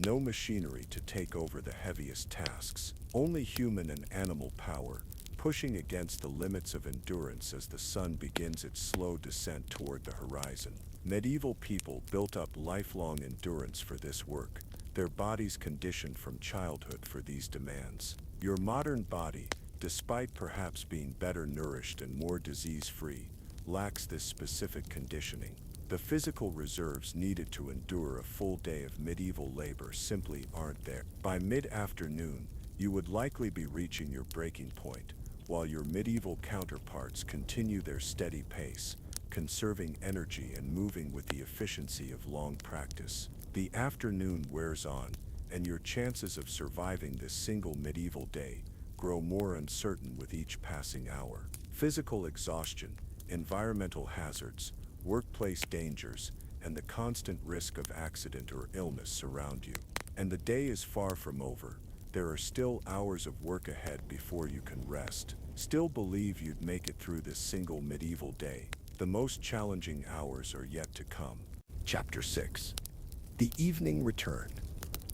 no machinery to take over the heaviest tasks, only human and animal power, pushing against the limits of endurance as the sun begins its slow descent toward the horizon. Medieval people built up lifelong endurance for this work, their bodies conditioned from childhood for these demands. Your modern body, despite perhaps being better nourished and more disease-free, lacks this specific conditioning. The physical reserves needed to endure a full day of medieval labor simply aren't there. By mid-afternoon, you would likely be reaching your breaking point, while your medieval counterparts continue their steady pace, conserving energy and moving with the efficiency of long practice. The afternoon wears on, and your chances of surviving this single medieval day grow more uncertain with each passing hour. Physical exhaustion, environmental hazards, workplace dangers, and the constant risk of accident or illness surround you. And the day is far from over. There are still hours of work ahead before you can rest. Still believe you'd make it through this single medieval day. The most challenging hours are yet to come. Chapter 6. The evening return.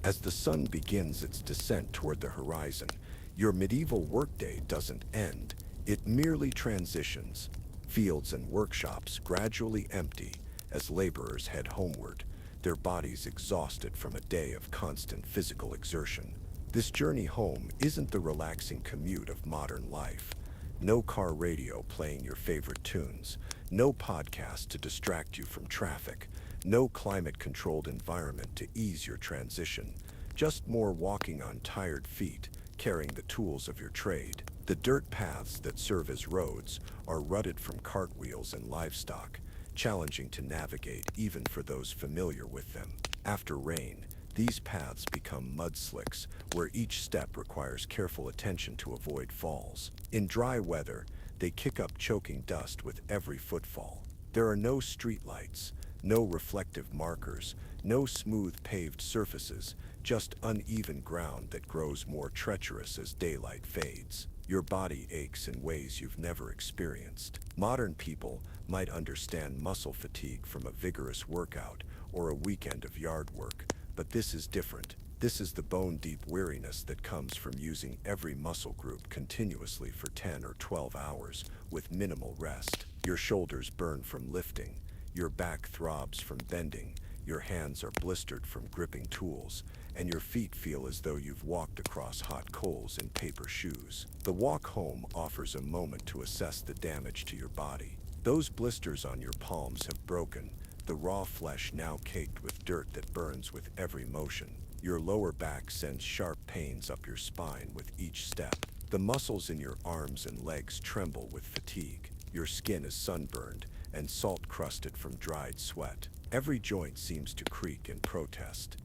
As the sun begins its descent toward the horizon, your medieval workday doesn't end, it merely transitions. Fields and workshops gradually empty as laborers head homeward, their bodies exhausted from a day of constant physical exertion. This journey home isn't the relaxing commute of modern life. No car radio playing your favorite tunes, no podcast to distract you from traffic, no climate-controlled environment to ease your transition, just more walking on tired feet, carrying the tools of your trade. The dirt paths that serve as roads are rutted from cartwheels and livestock, challenging to navigate even for those familiar with them. After rain, these paths become mudslicks, where each step requires careful attention to avoid falls. In dry weather, they kick up choking dust with every footfall. There are no streetlights, no reflective markers, no smooth paved surfaces, just uneven ground that grows more treacherous as daylight fades. Your body aches in ways you've never experienced. Modern people might understand muscle fatigue from a vigorous workout or a weekend of yard work, but this is different. This is the bone-deep weariness that comes from using every muscle group continuously for 10 or 12 hours with minimal rest. Your shoulders burn from lifting, your back throbs from bending, Your hands are blistered from gripping tools, and your feet feel as though you've walked across hot coals in paper shoes. The walk home offers a moment to assess the damage to your body. Those blisters on your palms have broken, the raw flesh now caked with dirt that burns with every motion. Your lower back sends sharp pains up your spine with each step. The muscles in your arms and legs tremble with fatigue. Your skin is sunburned and salt-crusted from dried sweat. Every joint seems to creak in protest.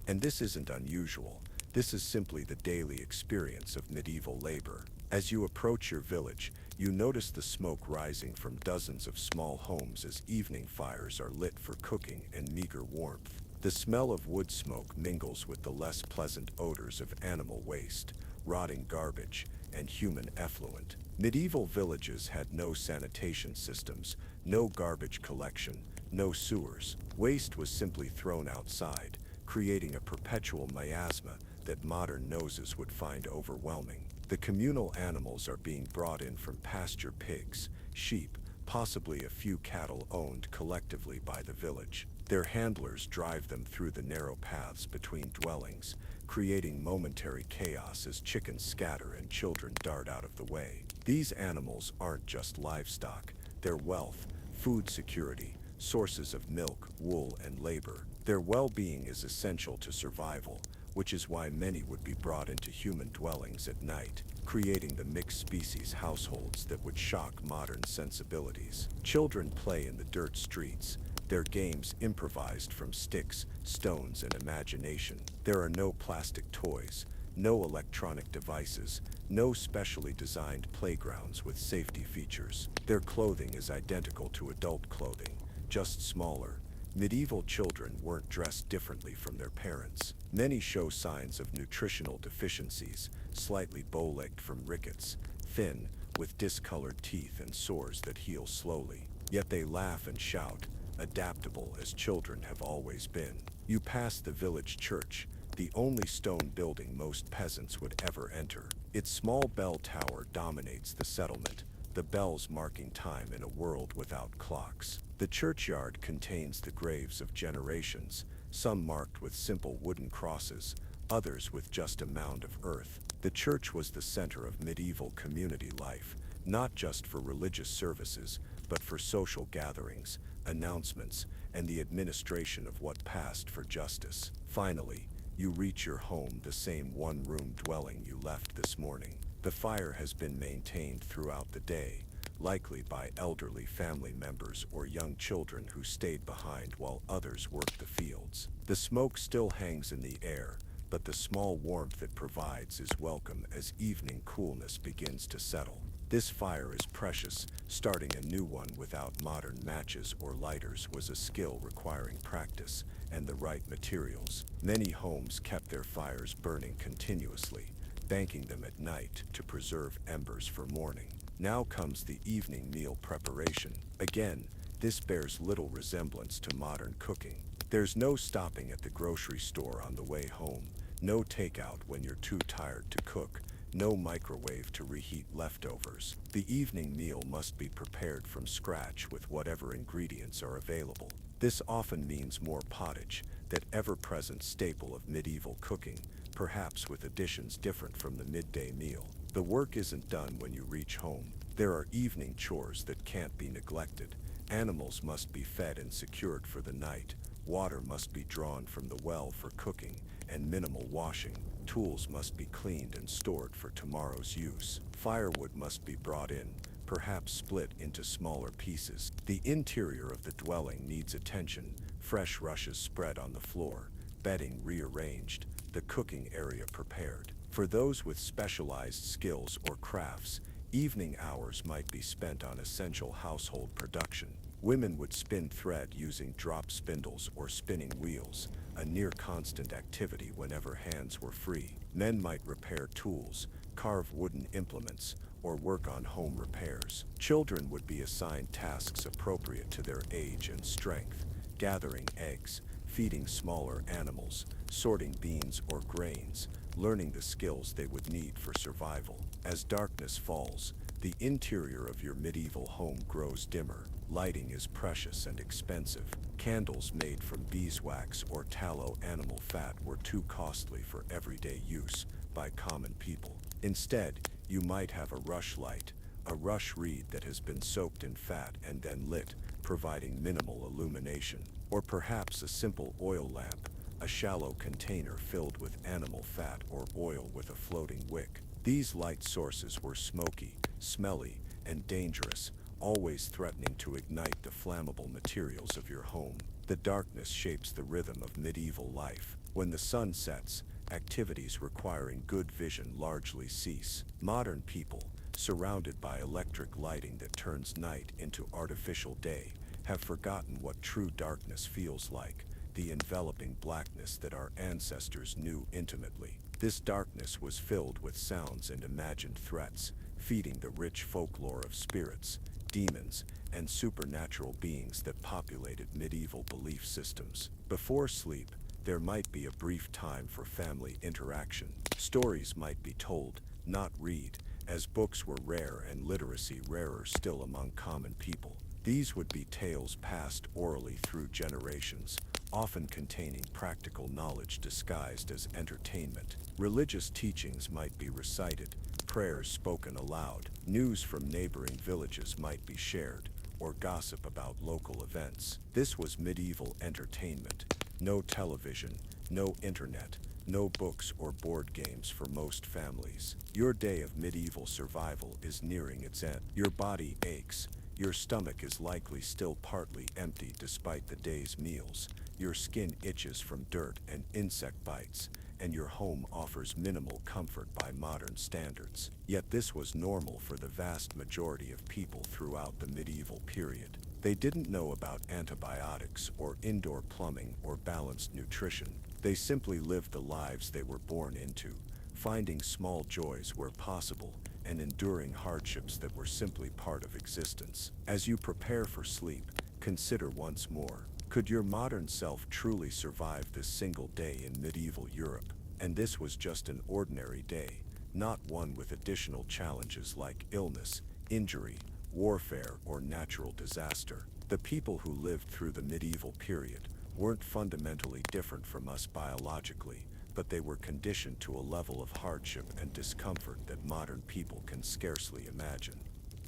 And this isn't unusual. This is simply the daily experience of medieval labor. As you approach your village, you notice the smoke rising from dozens of small homes as evening fires are lit for cooking and meager warmth. The smell of wood smoke mingles with the less pleasant odors of animal waste, rotting garbage, and human effluent. Medieval villages had no sanitation systems, no garbage collection, no sewers. Waste was simply thrown outside, creating a perpetual miasma that modern noses would find overwhelming. The communal animals are being brought in from pasture pigs, sheep, possibly a few cattle owned collectively by the village. Their handlers drive them through the narrow paths between dwellings, creating momentary chaos as chickens scatter and children dart out of the way. These animals aren't just livestock, they're wealth, food security, sources of milk, wool, and labor. Their well-being is essential to survival, which is why many would be brought into human dwellings at night, creating the mixed-species households that would shock modern sensibilities. Children play in the dirt streets, their games improvised from sticks, stones, and imagination. There are no plastic toys, no electronic devices, no specially designed playgrounds with safety features. Their clothing is identical to adult clothing, just smaller. Medieval children weren't dressed differently from their parents. Many show signs of nutritional deficiencies, slightly bow-legged from rickets, thin, with discolored teeth and sores that heal slowly. Yet they laugh and shout, adaptable as children have always been. You pass the village church, the only stone building most peasants would ever enter. Its small bell tower dominates the settlement, the bells marking time in a world without clocks. The churchyard contains the graves of generations, some marked with simple wooden crosses, others with just a mound of earth. The church was the center of medieval community life, not just for religious services, but for social gatherings, announcements, and the administration of what passed for justice. Finally, you reach your home, the same one-room dwelling you left this morning. The fire has been maintained throughout the day, likely by elderly family members or young children who stayed behind while others worked the fields. The smoke still hangs in the air, but the small warmth it provides is welcome as evening coolness begins to settle. This fire is precious. Starting a new one without modern matches or lighters was a skill requiring practice and the right materials. Many homes kept their fires burning continuously, banking them at night to preserve embers for morning. Now comes the evening meal preparation. Again, this bears little resemblance to modern cooking. There's no stopping at the grocery store on the way home, no takeout when you're too tired to cook, no microwave to reheat leftovers. The evening meal must be prepared from scratch with whatever ingredients are available. This often means more pottage, that ever-present staple of medieval cooking, perhaps with additions different from the midday meal. The work isn't done when you reach home. There are evening chores that can't be neglected. Animals must be fed and secured for the night. Water must be drawn from the well for cooking, and minimal washing. Tools must be cleaned and stored for tomorrow's use. Firewood must be brought in, perhaps split into smaller pieces. The interior of the dwelling needs attention, fresh rushes spread on the floor, bedding rearranged, the cooking area prepared. For those with specialized skills or crafts, evening hours might be spent on essential household production. Women would spin thread using drop spindles or spinning wheels, a near-constant activity whenever hands were free. Men might repair tools, carve wooden implements, or work on home repairs. Children would be assigned tasks appropriate to their age and strength, gathering eggs, feeding smaller animals, sorting beans or grains, learning the skills they would need for survival. As darkness falls, the interior of your medieval home grows dimmer. Lighting is precious and expensive. Candles made from beeswax or tallow animal fat were too costly for everyday use by common people. Instead, you might have a rush light, a rush reed that has been soaked in fat and then lit, providing minimal illumination. Or perhaps a simple oil lamp, a shallow container filled with animal fat or oil with a floating wick. These light sources were smoky, smelly, and dangerous, always threatening to ignite the flammable materials of your home. The darkness shapes the rhythm of medieval life. When the sun sets, activities requiring good vision largely cease. Modern people, surrounded by electric lighting that turns night into artificial day, have forgotten what true darkness feels like, the enveloping blackness that our ancestors knew intimately. This darkness was filled with sounds and imagined threats, feeding the rich folklore of spirits, demons, and supernatural beings that populated medieval belief systems. Before sleep, there might be a brief time for family interaction. Stories might be told, not read, as books were rare and literacy rarer still among common people. These would be tales passed orally through generations, often containing practical knowledge disguised as entertainment. Religious teachings might be recited, prayers spoken aloud, news from neighboring villages might be shared, or gossip about local events. This was medieval entertainment. No television, no internet, no books or board games for most families. Your day of medieval survival is nearing its end. Your body aches. Your stomach is likely still partly empty despite the day's meals. Your skin itches from dirt and insect bites, and your home offers minimal comfort by modern standards. Yet this was normal for the vast majority of people throughout the medieval period. They didn't know about antibiotics or indoor plumbing or balanced nutrition. They simply lived the lives they were born into, finding small joys where possible and enduring hardships that were simply part of existence. As you prepare for sleep, consider once more, could your modern self truly survive this single day in medieval Europe? And this was just an ordinary day, not one with additional challenges like illness, injury, warfare, or natural disaster. The people who lived through the medieval period weren't fundamentally different from us biologically, but they were conditioned to a level of hardship and discomfort that modern people can scarcely imagine.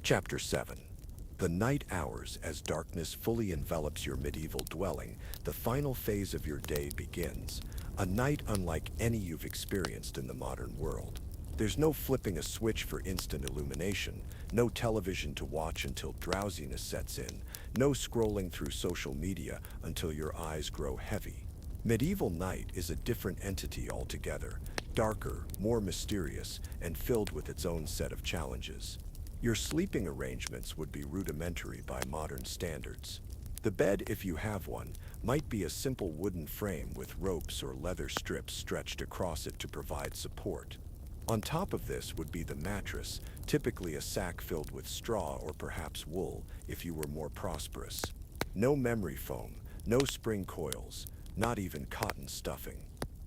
Chapter 7. The night hours. As darkness fully envelops your medieval dwelling, the final phase of your day begins, a night unlike any you've experienced in the modern world. There's no flipping a switch for instant illumination, no television to watch until drowsiness sets in, no scrolling through social media until your eyes grow heavy. Medieval night is a different entity altogether, darker, more mysterious, and filled with its own set of challenges. Your sleeping arrangements would be rudimentary by modern standards. The bed, if you have one, might be a simple wooden frame with ropes or leather strips stretched across it to provide support. On top of this would be the mattress, typically a sack filled with straw or perhaps wool if you were more prosperous. No memory foam, no spring coils, not even cotton stuffing.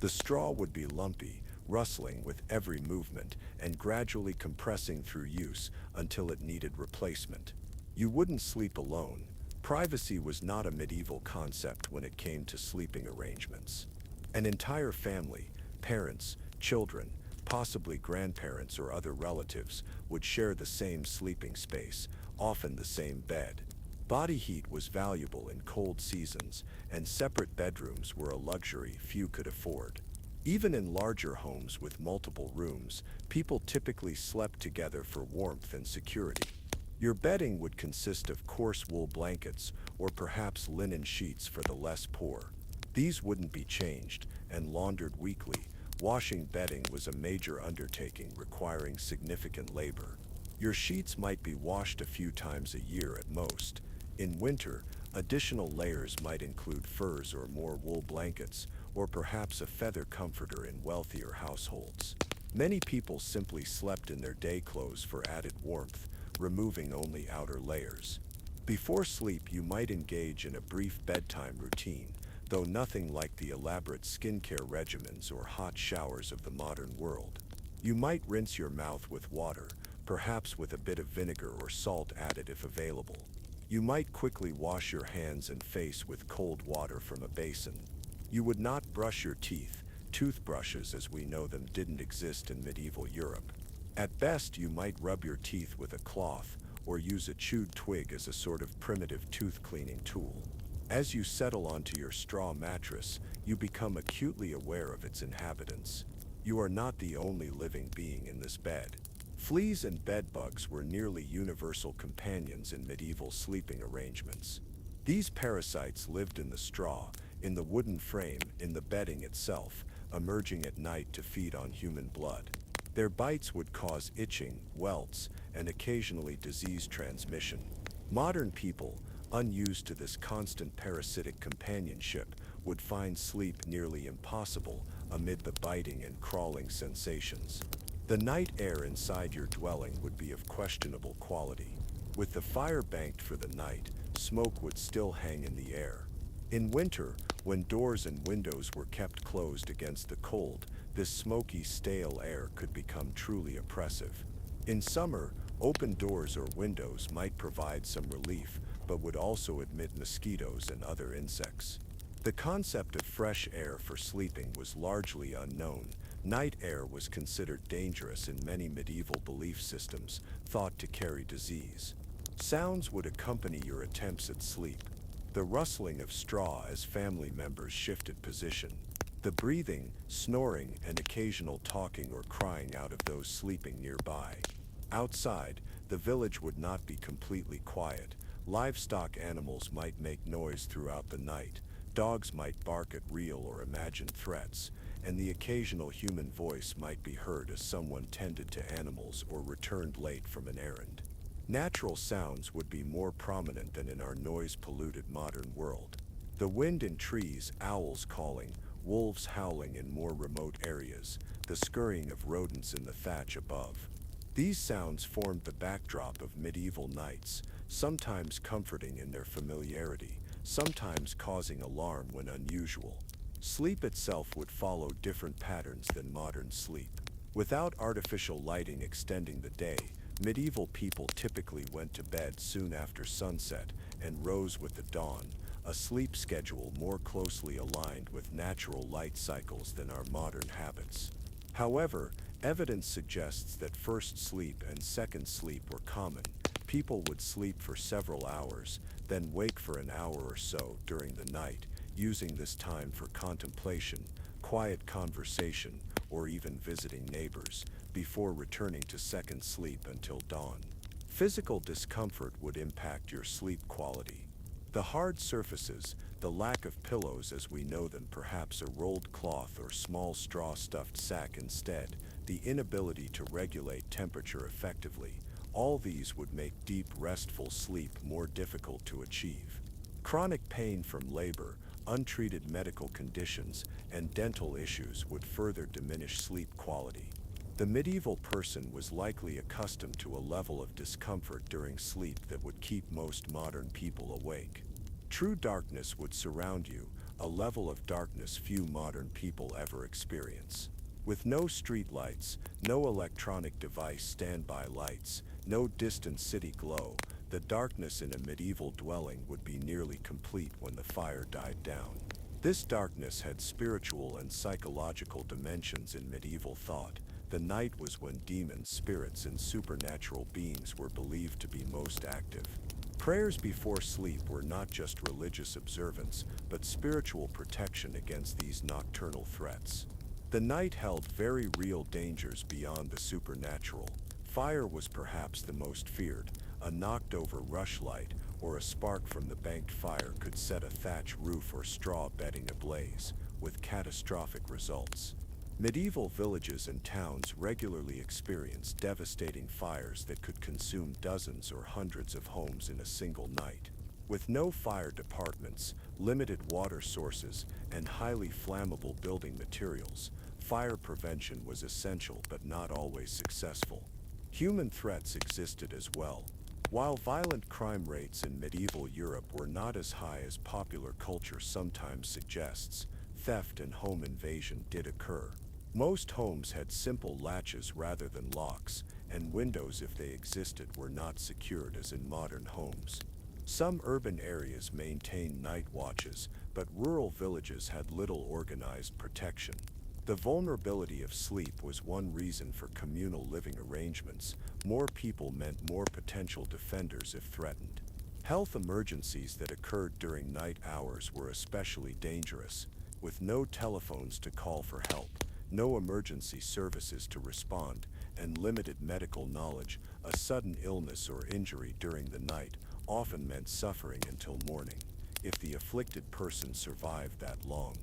The straw would be lumpy, rustling with every movement and gradually compressing through use until it needed replacement. You wouldn't sleep alone. Privacy was not a medieval concept when it came to sleeping arrangements. An entire family, parents, children, possibly grandparents or other relatives, would share the same sleeping space, often the same bed. Body heat was valuable in cold seasons, and separate bedrooms were a luxury few could afford. Even in larger homes with multiple rooms, people typically slept together for warmth and security. Your bedding would consist of coarse wool blankets or perhaps linen sheets for the less poor. These wouldn't be changed and laundered weekly. Washing bedding was a major undertaking requiring significant labor. Your sheets might be washed a few times a year at most. In winter, additional layers might include furs or more wool blankets, or perhaps a feather comforter in wealthier households. Many people simply slept in their day clothes for added warmth, removing only outer layers. Before sleep, you might engage in a brief bedtime routine, though nothing like the elaborate skincare regimens or hot showers of the modern world. You might rinse your mouth with water, perhaps with a bit of vinegar or salt added if available. You might quickly wash your hands and face with cold water from a basin. You would not brush your teeth. Toothbrushes as we know them didn't exist in medieval Europe. At best, you might rub your teeth with a cloth or use a chewed twig as a sort of primitive tooth cleaning tool. As you settle onto your straw mattress, you become acutely aware of its inhabitants. You are not the only living being in this bed. Fleas and bedbugs were nearly universal companions in medieval sleeping arrangements. These parasites lived in the straw, in the wooden frame, in the bedding itself, emerging at night to feed on human blood. Their bites would cause itching, welts, and occasionally disease transmission. Modern people, unused to this constant parasitic companionship, would find sleep nearly impossible amid the biting and crawling sensations. The night air inside your dwelling would be of questionable quality. With the fire banked for the night, smoke would still hang in the air. In winter, when doors and windows were kept closed against the cold, this smoky, stale air could become truly oppressive. In summer, open doors or windows might provide some relief, but would also admit mosquitoes and other insects. The concept of fresh air for sleeping was largely unknown. Night air was considered dangerous in many medieval belief systems, thought to carry disease. Sounds would accompany your attempts at sleep. The rustling of straw as family members shifted position. The breathing, snoring, and occasional talking or crying out of those sleeping nearby. Outside, the village would not be completely quiet. Livestock animals might make noise throughout the night. Dogs might bark at real or imagined threats, and the occasional human voice might be heard as someone tended to animals or returned late from an errand. Natural sounds would be more prominent than in our noise-polluted modern world. The wind in trees, owls calling, wolves howling in more remote areas, the scurrying of rodents in the thatch above. These sounds formed the backdrop of medieval nights, sometimes comforting in their familiarity, sometimes causing alarm when unusual. Sleep itself would follow different patterns than modern sleep. Without artificial lighting extending the day, medieval people typically went to bed soon after sunset and rose with the dawn, a sleep schedule more closely aligned with natural light cycles than our modern habits. However, evidence suggests that first sleep and second sleep were common. People would sleep for several hours, then wake for an hour or so during the night, using this time for contemplation, quiet conversation, or even visiting neighbors, before returning to second sleep until dawn. Physical discomfort would impact your sleep quality. The hard surfaces, the lack of pillows as we know them, perhaps a rolled cloth or small straw-stuffed sack instead, the inability to regulate temperature effectively, all these would make deep, restful sleep more difficult to achieve. Chronic pain from labor, untreated medical conditions, and dental issues would further diminish sleep quality. The medieval person was likely accustomed to a level of discomfort during sleep that would keep most modern people awake. True darkness would surround you, a level of darkness few modern people ever experience. With no street lights, no electronic device standby lights, no distant city glow, the darkness in a medieval dwelling would be nearly complete when the fire died down. This darkness had spiritual and psychological dimensions in medieval thought. The night was when demons, spirits, and supernatural beings were believed to be most active. Prayers before sleep were not just religious observance, but spiritual protection against these nocturnal threats. The night held very real dangers beyond the supernatural. Fire was perhaps the most feared. A knocked-over rushlight or a spark from the banked fire could set a thatch roof or straw bedding ablaze, with catastrophic results. Medieval villages and towns regularly experienced devastating fires that could consume dozens or hundreds of homes in a single night. With no fire departments, limited water sources, and highly flammable building materials, fire prevention was essential but not always successful. Human threats existed as well. While violent crime rates in medieval Europe were not as high as popular culture sometimes suggests, theft and home invasion did occur. Most homes had simple latches rather than locks, and windows, if they existed, were not secured as in modern homes. Some urban areas maintained night watches, but rural villages had little organized protection. The vulnerability of sleep was one reason for communal living arrangements. More people meant more potential defenders if threatened. Health emergencies that occurred during night hours were especially dangerous. With no telephones to call for help, no emergency services to respond, and limited medical knowledge, a sudden illness or injury during the night often meant suffering until morning, if the afflicted person survived that long.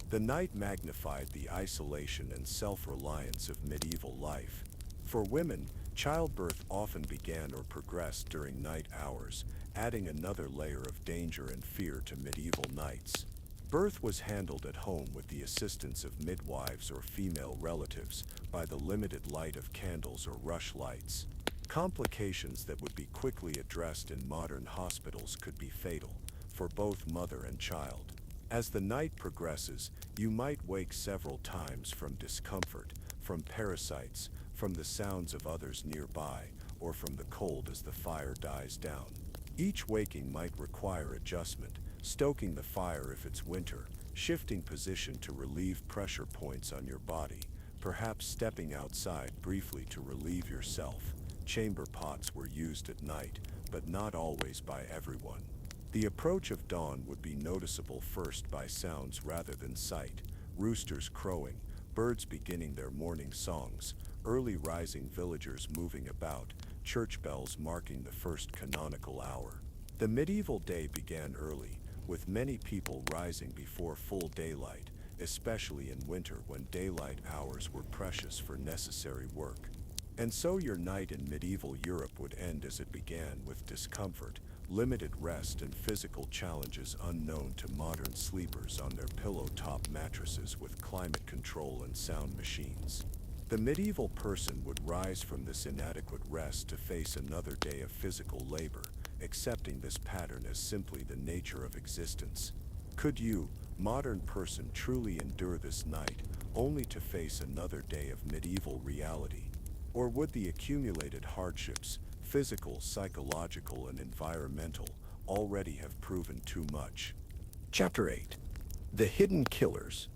The night magnified the isolation and self-reliance of medieval life. For women, childbirth often began or progressed during night hours, adding another layer of danger and fear to medieval nights. Birth was handled at home with the assistance of midwives or female relatives by the limited light of candles or rushlights. Complications that would be quickly addressed in modern hospitals could be fatal for both mother and child. As the night progresses, you might wake several times from discomfort, from parasites, from the sounds of others nearby, or from the cold as the fire dies down. Each waking might require adjustment, stoking the fire if it's winter, shifting position to relieve pressure points on your body, perhaps stepping outside briefly to relieve yourself. Chamber pots were used at night, but not always by everyone. The approach of dawn would be noticeable first by sounds rather than sight: roosters crowing, birds beginning their morning songs, early rising villagers moving about, church bells marking the first canonical hour. The medieval day began early, with many people rising before full daylight, especially in winter when daylight hours were precious for necessary work. And so your night in medieval Europe would end as it began, with discomfort, limited rest, and physical challenges unknown to modern sleepers on their pillow-top mattresses with climate control and sound machines. The medieval person would rise from this inadequate rest to face another day of physical labor, accepting this pattern as simply the nature of existence. Could you, modern person, truly endure this night, only to face another day of medieval reality? Or would the accumulated hardships, physical, psychological, and environmental, already have proven too much? Chapter 8. The Hidden Killers.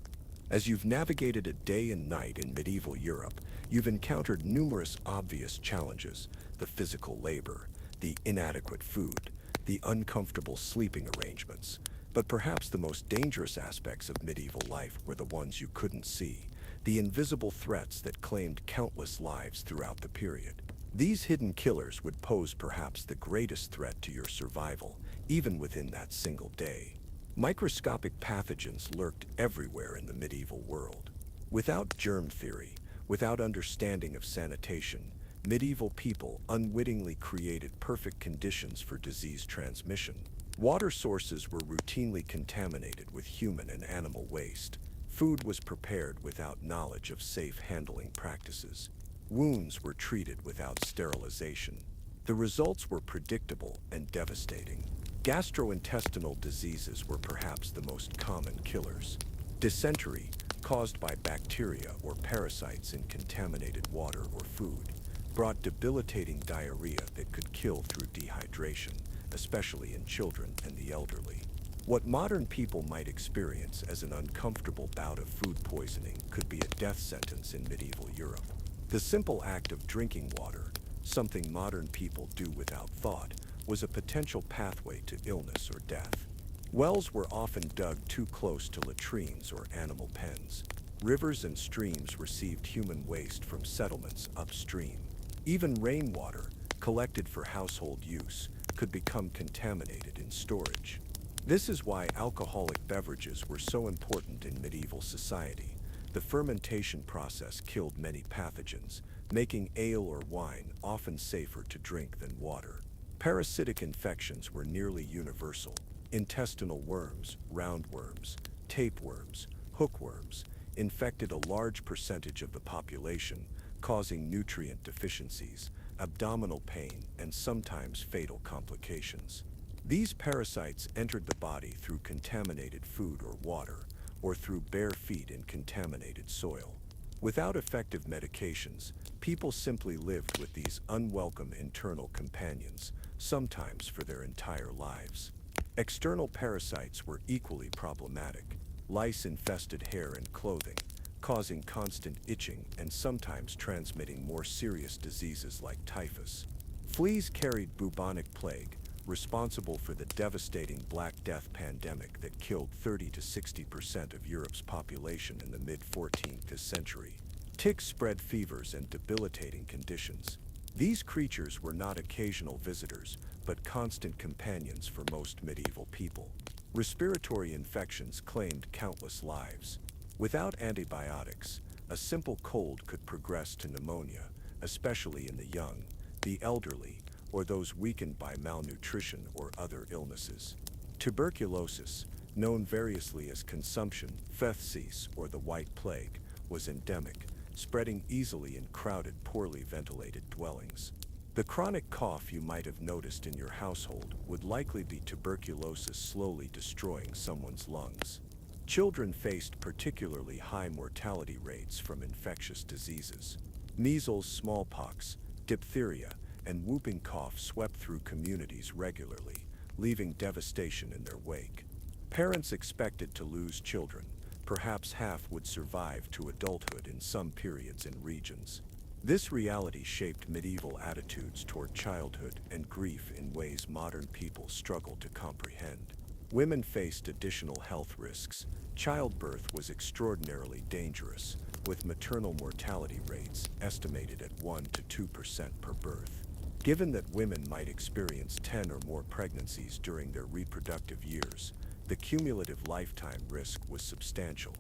As you've navigated a day and night in medieval Europe, you've encountered numerous obvious challenges: the physical labor, the inadequate food, the uncomfortable sleeping arrangements. But perhaps the most dangerous aspects of medieval life were the ones you couldn't see, the invisible threats that claimed countless lives throughout the period. These hidden killers would pose perhaps the greatest threat to your survival, even within that single day. Microscopic pathogens lurked everywhere in the medieval world. Without germ theory, without understanding of sanitation, medieval people unwittingly created perfect conditions for disease transmission. Water sources were routinely contaminated with human and animal waste. Food was prepared without knowledge of safe handling practices. Wounds were treated without sterilization. The results were predictable and devastating. Gastrointestinal diseases were perhaps the most common killers. Dysentery, caused by bacteria or parasites in contaminated water or food, brought debilitating diarrhea that could kill through dehydration, especially in children and the elderly. What modern people might experience as an uncomfortable bout of food poisoning could be a death sentence in medieval Europe. The simple act of drinking water, something modern people do without thought, was a potential pathway to illness or death. Wells were often dug too close to latrines or animal pens. Rivers and streams received human waste from settlements upstream. Even rainwater, collected for household use, could become contaminated in storage. This is why alcoholic beverages were so important in medieval society. The fermentation process killed many pathogens, making ale or wine often safer to drink than water. Parasitic infections were nearly universal. Intestinal worms, roundworms, tapeworms, hookworms infected a large percentage of the population, causing nutrient deficiencies, abdominal pain, and sometimes fatal complications. These parasites entered the body through contaminated food or water, or through bare feet in contaminated soil. Without effective medications, people simply lived with these unwelcome internal companions, sometimes for their entire lives. External parasites were equally problematic. Lice infested hair and clothing, causing constant itching and sometimes transmitting more serious diseases like typhus. Fleas carried bubonic plague, responsible for the devastating Black Death pandemic that killed 30 to 60% of Europe's population in the mid-14th century. Ticks spread fevers and debilitating conditions. These creatures were not occasional visitors, but constant companions for most medieval people. Respiratory infections claimed countless lives. Without antibiotics, a simple cold could progress to pneumonia, especially in the young, the elderly, or those weakened by malnutrition or other illnesses. Tuberculosis, known variously as consumption, phthisis, or the White Plague, was endemic, spreading easily in crowded, poorly ventilated dwellings. The chronic cough you might have noticed in your household would likely be tuberculosis slowly destroying someone's lungs. Children faced particularly high mortality rates from infectious diseases. Measles, smallpox, diphtheria, and whooping cough swept through communities regularly, leaving devastation in their wake. Parents expected to lose children. Perhaps half would survive to adulthood in some periods and regions. This reality shaped medieval attitudes toward childhood and grief in ways modern people struggle to comprehend. Women faced additional health risks. Childbirth was extraordinarily dangerous, with maternal mortality rates estimated at 1 to 2% per birth. Given that women might experience 10 or more pregnancies during their reproductive years, the cumulative lifetime risk was substantial.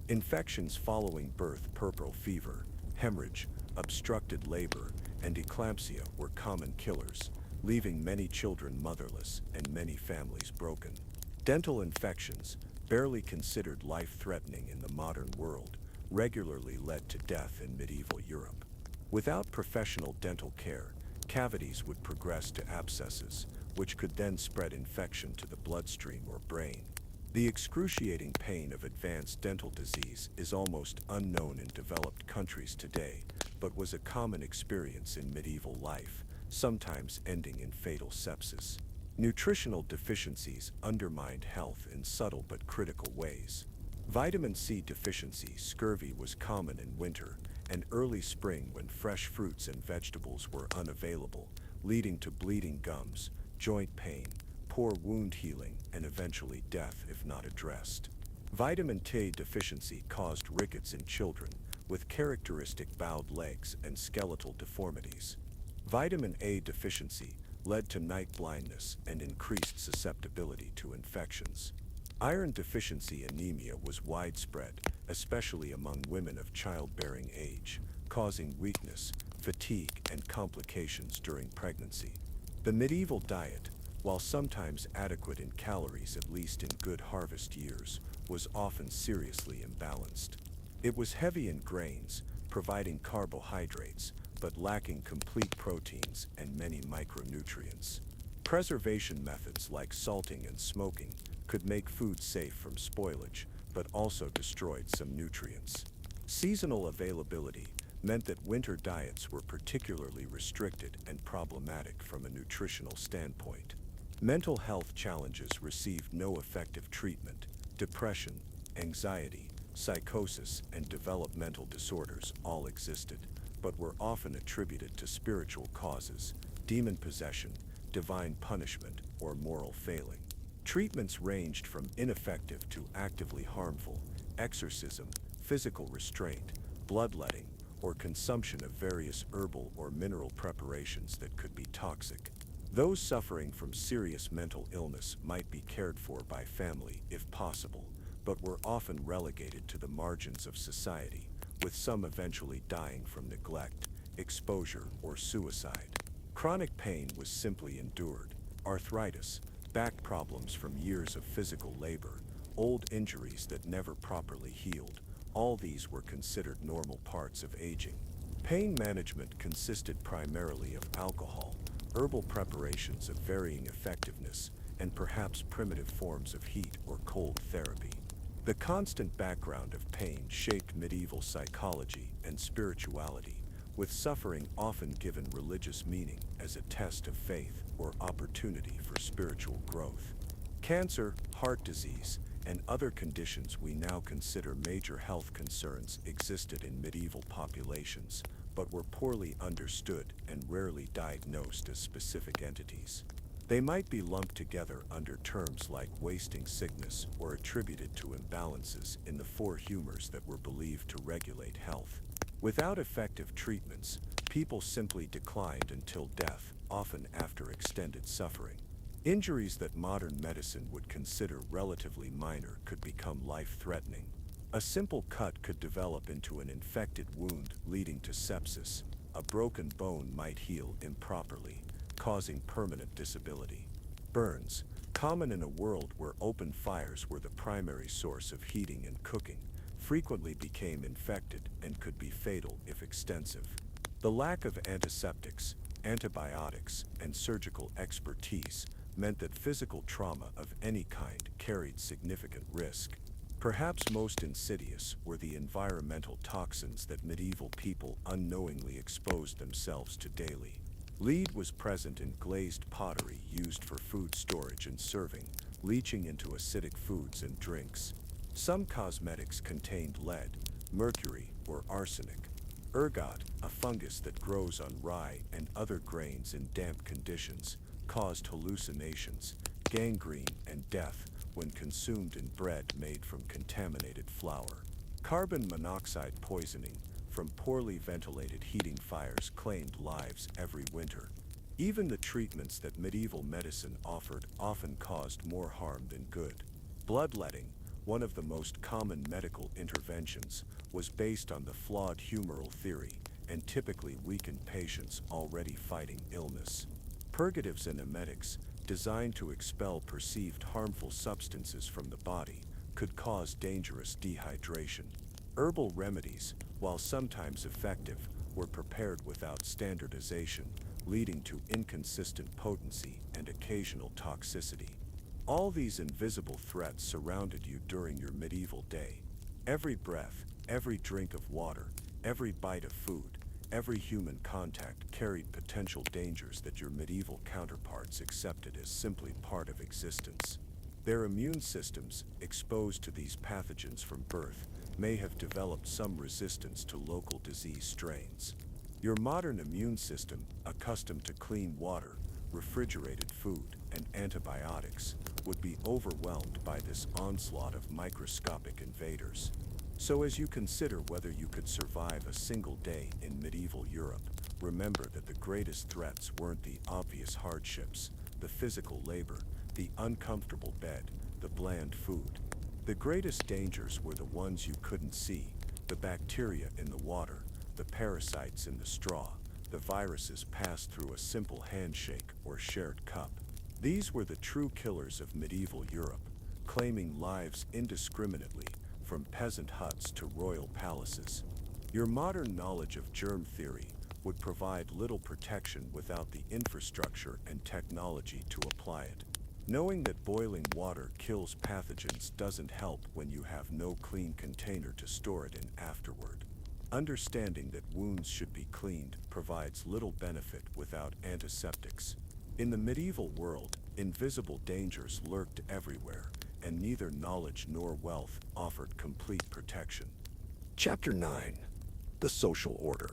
Infections following birth, puerperal fever, hemorrhage, obstructed labor, and eclampsia were common killers, leaving many children motherless and many families broken. Dental infections, barely considered life-threatening in the modern world, regularly led to death in medieval Europe. Without professional dental care, cavities would progress to abscesses, which could then spread infection to the bloodstream or brain. The excruciating pain of advanced dental disease is almost unknown in developed countries today, but was a common experience in medieval life, sometimes ending in fatal sepsis. Nutritional deficiencies undermined health in subtle but critical ways. Vitamin C deficiency, scurvy, was common in winter and early spring when fresh fruits and vegetables were unavailable, leading to bleeding gums, joint pain, poor wound healing, and eventually death if not addressed. Vitamin T deficiency caused rickets in children, with characteristic bowed legs and skeletal deformities. Vitamin A deficiency led to night blindness and increased susceptibility to infections. Iron deficiency anemia was widespread, especially among women of childbearing age, causing weakness, fatigue, and complications during pregnancy. The medieval diet, while sometimes adequate in calories at least in good harvest years, was often seriously imbalanced. It was heavy in grains, providing carbohydrates, but lacking complete proteins and many micronutrients. Preservation methods like salting and smoking could make food safe from spoilage, but also destroyed some nutrients. Seasonal availability meant that winter diets were particularly restricted and problematic from a nutritional standpoint. Mental health challenges received no effective treatment. Depression, anxiety, psychosis, and developmental disorders all existed, but were often attributed to spiritual causes, demon possession, divine punishment, or moral failing. Treatments ranged from ineffective to actively harmful: exorcism, physical restraint, bloodletting, or consumption of various herbal or mineral preparations that could be toxic. Those suffering from serious mental illness might be cared for by family if possible, but were often relegated to the margins of society, with some eventually dying from neglect, exposure, or suicide. Chronic pain was simply endured. Arthritis, back problems from years of physical labor, old injuries that never properly healed, all these were considered normal parts of aging. Pain management consisted primarily of alcohol, herbal preparations of varying effectiveness, and perhaps primitive forms of heat or cold therapy. The constant background of pain shaped medieval psychology and spirituality, with suffering often given religious meaning as a test of faith or opportunity for spiritual growth. Cancer, heart disease, and other conditions we now consider major health concerns existed in medieval populations, but were poorly understood and rarely diagnosed as specific entities. They might be lumped together under terms like wasting sickness or attributed to imbalances in the four humors that were believed to regulate health. Without effective treatments, people simply declined until death, often after extended suffering. Injuries that modern medicine would consider relatively minor could become life-threatening. A simple cut could develop into an infected wound, leading to sepsis. A broken bone might heal improperly, causing permanent disability. Burns, common in a world where open fires were the primary source of heating and cooking, frequently became infected and could be fatal if extensive. The lack of antiseptics, antibiotics, and surgical expertise meant that physical trauma of any kind carried significant risk. Perhaps most insidious were the environmental toxins that medieval people unknowingly exposed themselves to daily. Lead was present in glazed pottery used for food storage and serving, leaching into acidic foods and drinks. Some cosmetics contained lead, mercury, or arsenic. Ergot, a fungus that grows on rye and other grains in damp conditions, caused hallucinations, gangrene, and death when consumed in bread made from contaminated flour. Carbon monoxide poisoning from poorly ventilated heating fires claimed lives every winter. Even the treatments that medieval medicine offered often caused more harm than good. Bloodletting, one of the most common medical interventions, was based on the flawed humoral theory and typically weakened patients already fighting illness. Purgatives and emetics, designed to expel perceived harmful substances from the body, could cause dangerous dehydration. Herbal remedies, while sometimes effective, were prepared without standardization, leading to inconsistent potency and occasional toxicity. All these invisible threats surrounded you during your medieval day. Every breath, every drink of water, every bite of food, every human contact carried potential dangers that your medieval counterparts accepted as simply part of existence. Their immune systems, exposed to these pathogens from birth, may have developed some resistance to local disease strains. Your modern immune system, accustomed to clean water, refrigerated food, and antibiotics, would be overwhelmed by this onslaught of microscopic invaders. So as you consider whether you could survive a single day in medieval Europe, remember that the greatest threats weren't the obvious hardships, the physical labor, the uncomfortable bed, the bland food. The greatest dangers were the ones you couldn't see: the bacteria in the water, the parasites in the straw, the viruses passed through a simple handshake or shared cup. These were the true killers of medieval Europe, claiming lives indiscriminately, from peasant huts to royal palaces. Your modern knowledge of germ theory would provide little protection without the infrastructure and technology to apply it. Knowing that boiling water kills pathogens doesn't help when you have no clean container to store it in afterward. Understanding that wounds should be cleaned provides little benefit without antiseptics. In the medieval world, invisible dangers lurked everywhere, and neither knowledge nor wealth offered complete protection. Chapter 9. The Social Order.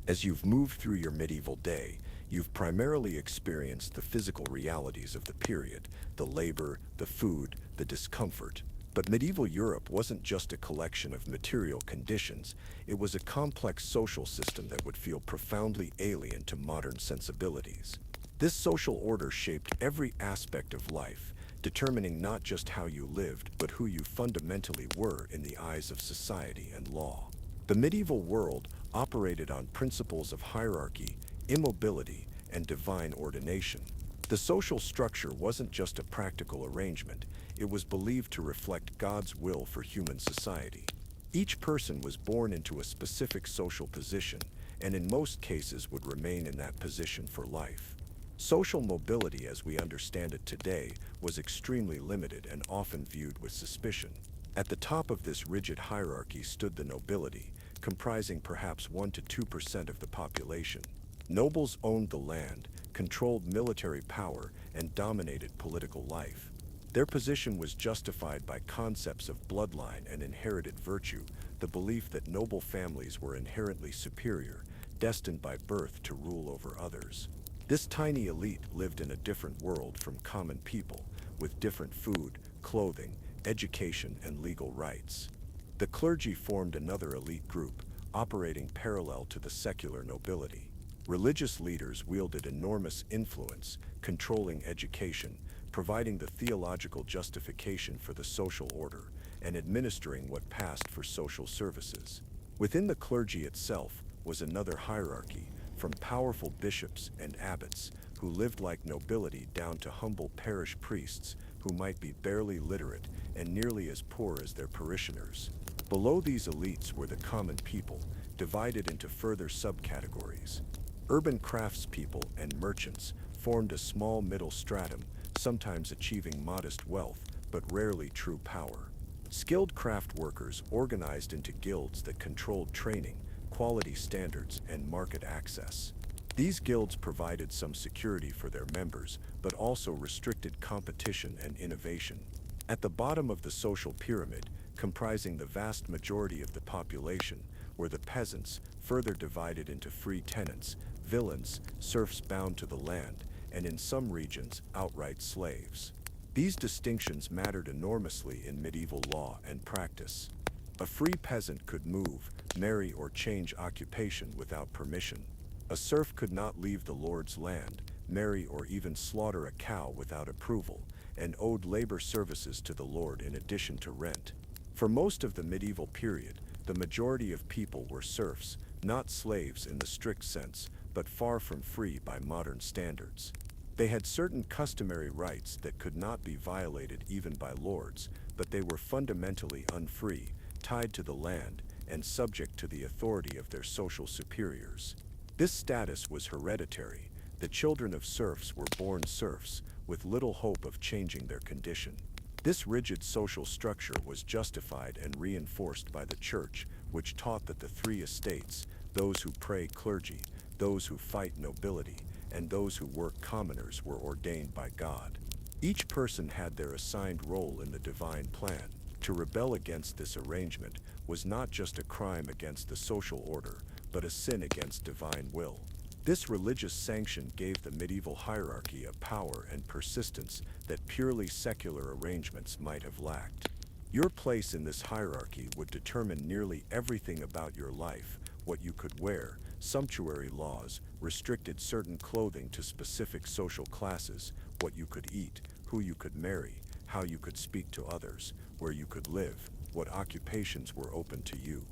As you've moved through your medieval day, you've primarily experienced the physical realities of the period: the labor, the food, the discomfort. But medieval Europe wasn't just a collection of material conditions, it was a complex social system that would feel profoundly alien to modern sensibilities. This social order shaped every aspect of life, determining not just how you lived, but who you fundamentally were in the eyes of society and law. The medieval world operated on principles of hierarchy, immobility, and divine ordination. The social structure wasn't just a practical arrangement, it was believed to reflect God's will for human society. Each person was born into a specific social position, and in most cases would remain in that position for life. Social mobility as we understand it today was extremely limited and often viewed with suspicion. At the top of this rigid hierarchy stood the nobility, comprising perhaps 1 to 2% of the population. Nobles owned the land, controlled military power, and dominated political life. Their position was justified by concepts of bloodline and inherited virtue, the belief that noble families were inherently superior, destined by birth to rule over others. This tiny elite lived in a different world from common people, with different food, clothing, education, and legal rights. The clergy formed another elite group, operating parallel to the secular nobility. Religious leaders wielded enormous influence, controlling education, providing the theological justification for the social order, and administering what passed for social services. Within the clergy itself was another hierarchy, from powerful bishops and abbots, who lived like nobility, down to humble parish priests, who might be barely literate and nearly as poor as their parishioners. Below these elites were the common people, divided into further subcategories. Urban craftspeople and merchants formed a small middle stratum, sometimes achieving modest wealth, but rarely true power. Skilled craft workers organized into guilds that controlled training, quality standards, and market access. These guilds provided some security for their members, but also restricted competition and innovation. At the bottom of the social pyramid, comprising the vast majority of the population, were the peasants, further divided into free tenants, villeins, serfs bound to the land, and in some regions, outright slaves. These distinctions mattered enormously in medieval law and practice. A free peasant could move, marry, or change occupation without permission. A serf could not leave the lord's land, marry, or even slaughter a cow without approval, and owed labor services to the lord in addition to rent. For most of the medieval period, the majority of people were serfs, not slaves in the strict sense, but far from free by modern standards. They had certain customary rights that could not be violated even by lords, but they were fundamentally unfree, tied to the land, and subject to the authority of their social superiors. This status was hereditary. The children of serfs were born serfs, with little hope of changing their condition. This rigid social structure was justified and reinforced by the Church, which taught that the three estates, those who pray clergy, those who fight nobility, and those who work commoners, were ordained by God. Each person had their assigned role in the divine plan. To rebel against this arrangement was not just a crime against the social order, but a sin against divine will. This religious sanction gave the medieval hierarchy a power and persistence that purely secular arrangements might have lacked. Your place in this hierarchy would determine nearly everything about your life: what you could wear, sumptuary laws restricted certain clothing to specific social classes, what you could eat, who you could marry, how you could speak to others, where you could live, what occupations were open to you,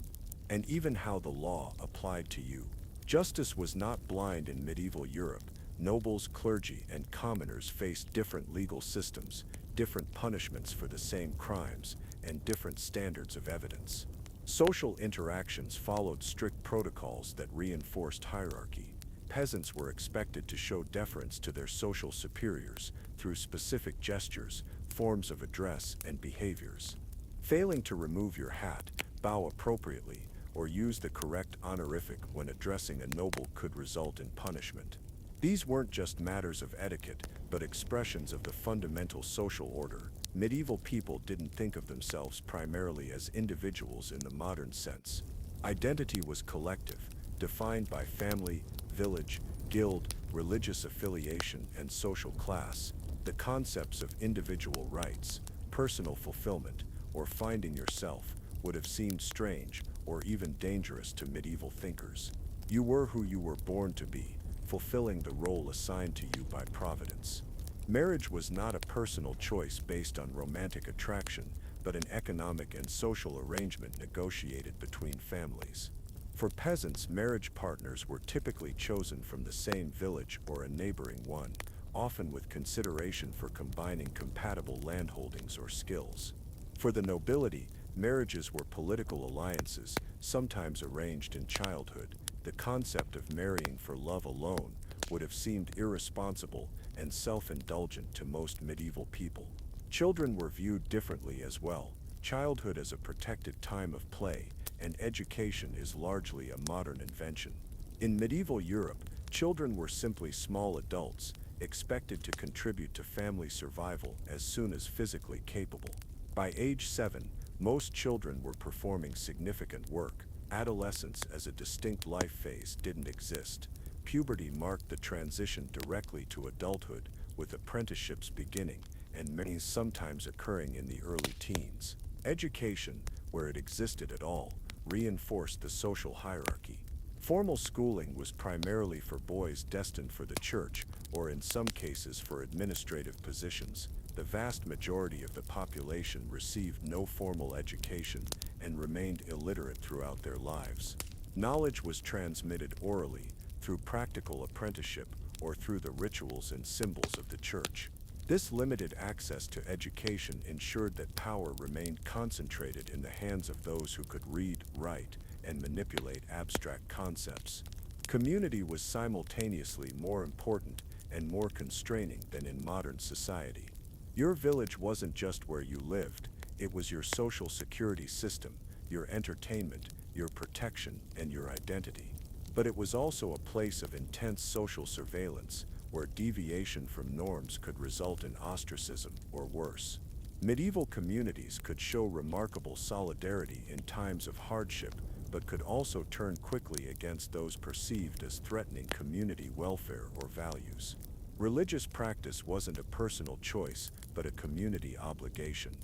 and even how the law applied to you. Justice was not blind in medieval Europe. Nobles, clergy, and commoners faced different legal systems, different punishments for the same crimes, and different standards of evidence. Social interactions followed strict protocols that reinforced hierarchy. Peasants were expected to show deference to their social superiors through specific gestures, forms of address, and behaviors. Failing to remove your hat, bow appropriately, or use the correct honorific when addressing a noble could result in punishment. These weren't just matters of etiquette, but expressions of the fundamental social order. Medieval people didn't think of themselves primarily as individuals in the modern sense. Identity was collective, defined by family, village, guild, religious affiliation, and social class. The concepts of individual rights, personal fulfillment, or finding yourself would have seemed strange or even dangerous to medieval thinkers. You were who you were born to be, fulfilling the role assigned to you by Providence. Marriage was not a personal choice based on romantic attraction, but an economic and social arrangement negotiated between families. For peasants, marriage partners were typically chosen from the same village or a neighboring one, often with consideration for combining compatible landholdings or skills. For the nobility, marriages were political alliances, sometimes arranged in childhood. The concept of marrying for love alone would have seemed irresponsible and self-indulgent to most medieval people. Children were viewed differently as well. Childhood as a protected time of play, and education is largely a modern invention. In medieval Europe, Children were simply small adults, expected to contribute to family survival as soon as physically capable. By age 7, most children were performing significant work. Adolescence as a distinct life phase didn't exist. Puberty marked the transition directly to adulthood, with apprenticeships beginning and many sometimes occurring in the early teens. Education, where it existed at all, reinforced the social hierarchy. Formal schooling was primarily for boys destined for the church, or in some cases for administrative positions. The vast majority of the population received no formal education and remained illiterate throughout their lives. Knowledge was transmitted orally, through practical apprenticeship, or through the rituals and symbols of the church. This limited access to education ensured that power remained concentrated in the hands of those who could read, write, and manipulate abstract concepts. Community was simultaneously more important and more constraining than in modern society. Your village wasn't just where you lived, it was your social security system, your entertainment, your protection, and your identity. But it was also a place of intense social surveillance, where deviation from norms could result in ostracism or worse. Medieval communities could show remarkable solidarity in times of hardship, but could also turn quickly against those perceived as threatening community welfare or values. Religious practice wasn't a personal choice, but a community obligation.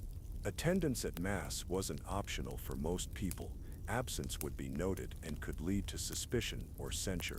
Attendance at Mass wasn't optional for most people. Absence would be noted and could lead to suspicion or censure.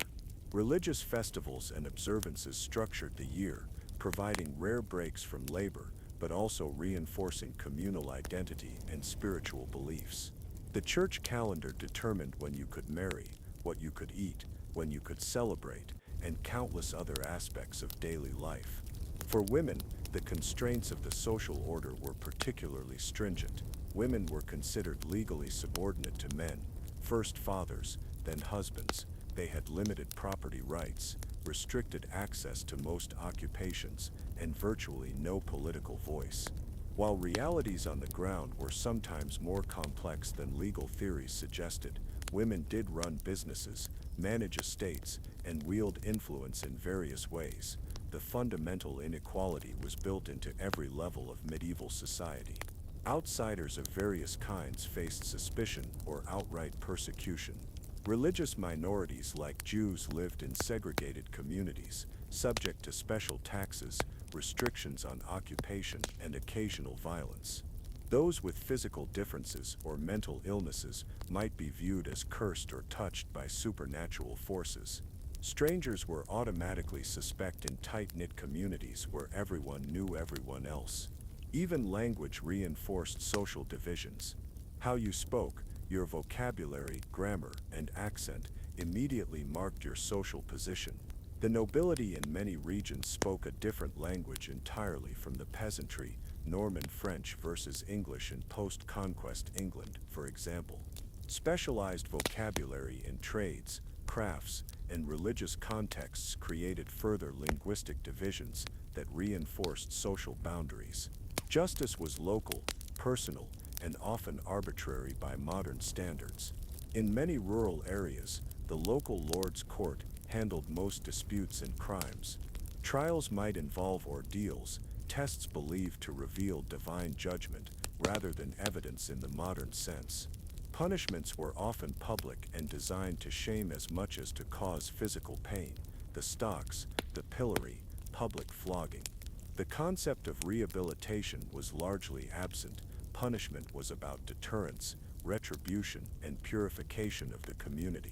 Religious festivals and observances structured the year, providing rare breaks from labor, but also reinforcing communal identity and spiritual beliefs. The church calendar determined when you could marry, what you could eat, when you could celebrate, and countless other aspects of daily life. For women, the constraints of the social order were particularly stringent. Women were considered legally subordinate to men, first fathers, then husbands. They had limited property rights, restricted access to most occupations, and virtually no political voice. While realities on the ground were sometimes more complex than legal theories suggested, women did run businesses, manage estates, and wield influence in various ways. The fundamental inequality was built into every level of medieval society. Outsiders of various kinds faced suspicion or outright persecution. Religious minorities like Jews lived in segregated communities, subject to special taxes, restrictions on occupation, and occasional violence. Those with physical differences or mental illnesses might be viewed as cursed or touched by supernatural forces. Strangers were automatically suspect in tight-knit communities where everyone knew everyone else. Even language reinforced social divisions. How you spoke, your vocabulary, grammar, and accent immediately marked your social position. The nobility in many regions spoke a different language entirely from the peasantry, Norman French versus English in post-conquest England, for example. Specialized vocabulary in trades, crafts, and religious contexts created further linguistic divisions that reinforced social boundaries. Justice was local, personal, and often arbitrary by modern standards. In many rural areas, the local lord's court handled most disputes and crimes. Trials might involve ordeals, tests believed to reveal divine judgment rather than evidence in the modern sense. Punishments were often public and designed to shame as much as to cause physical pain. The stocks, the pillory, public flogging. The concept of rehabilitation was largely absent. Punishment was about deterrence, retribution, and purification of the community.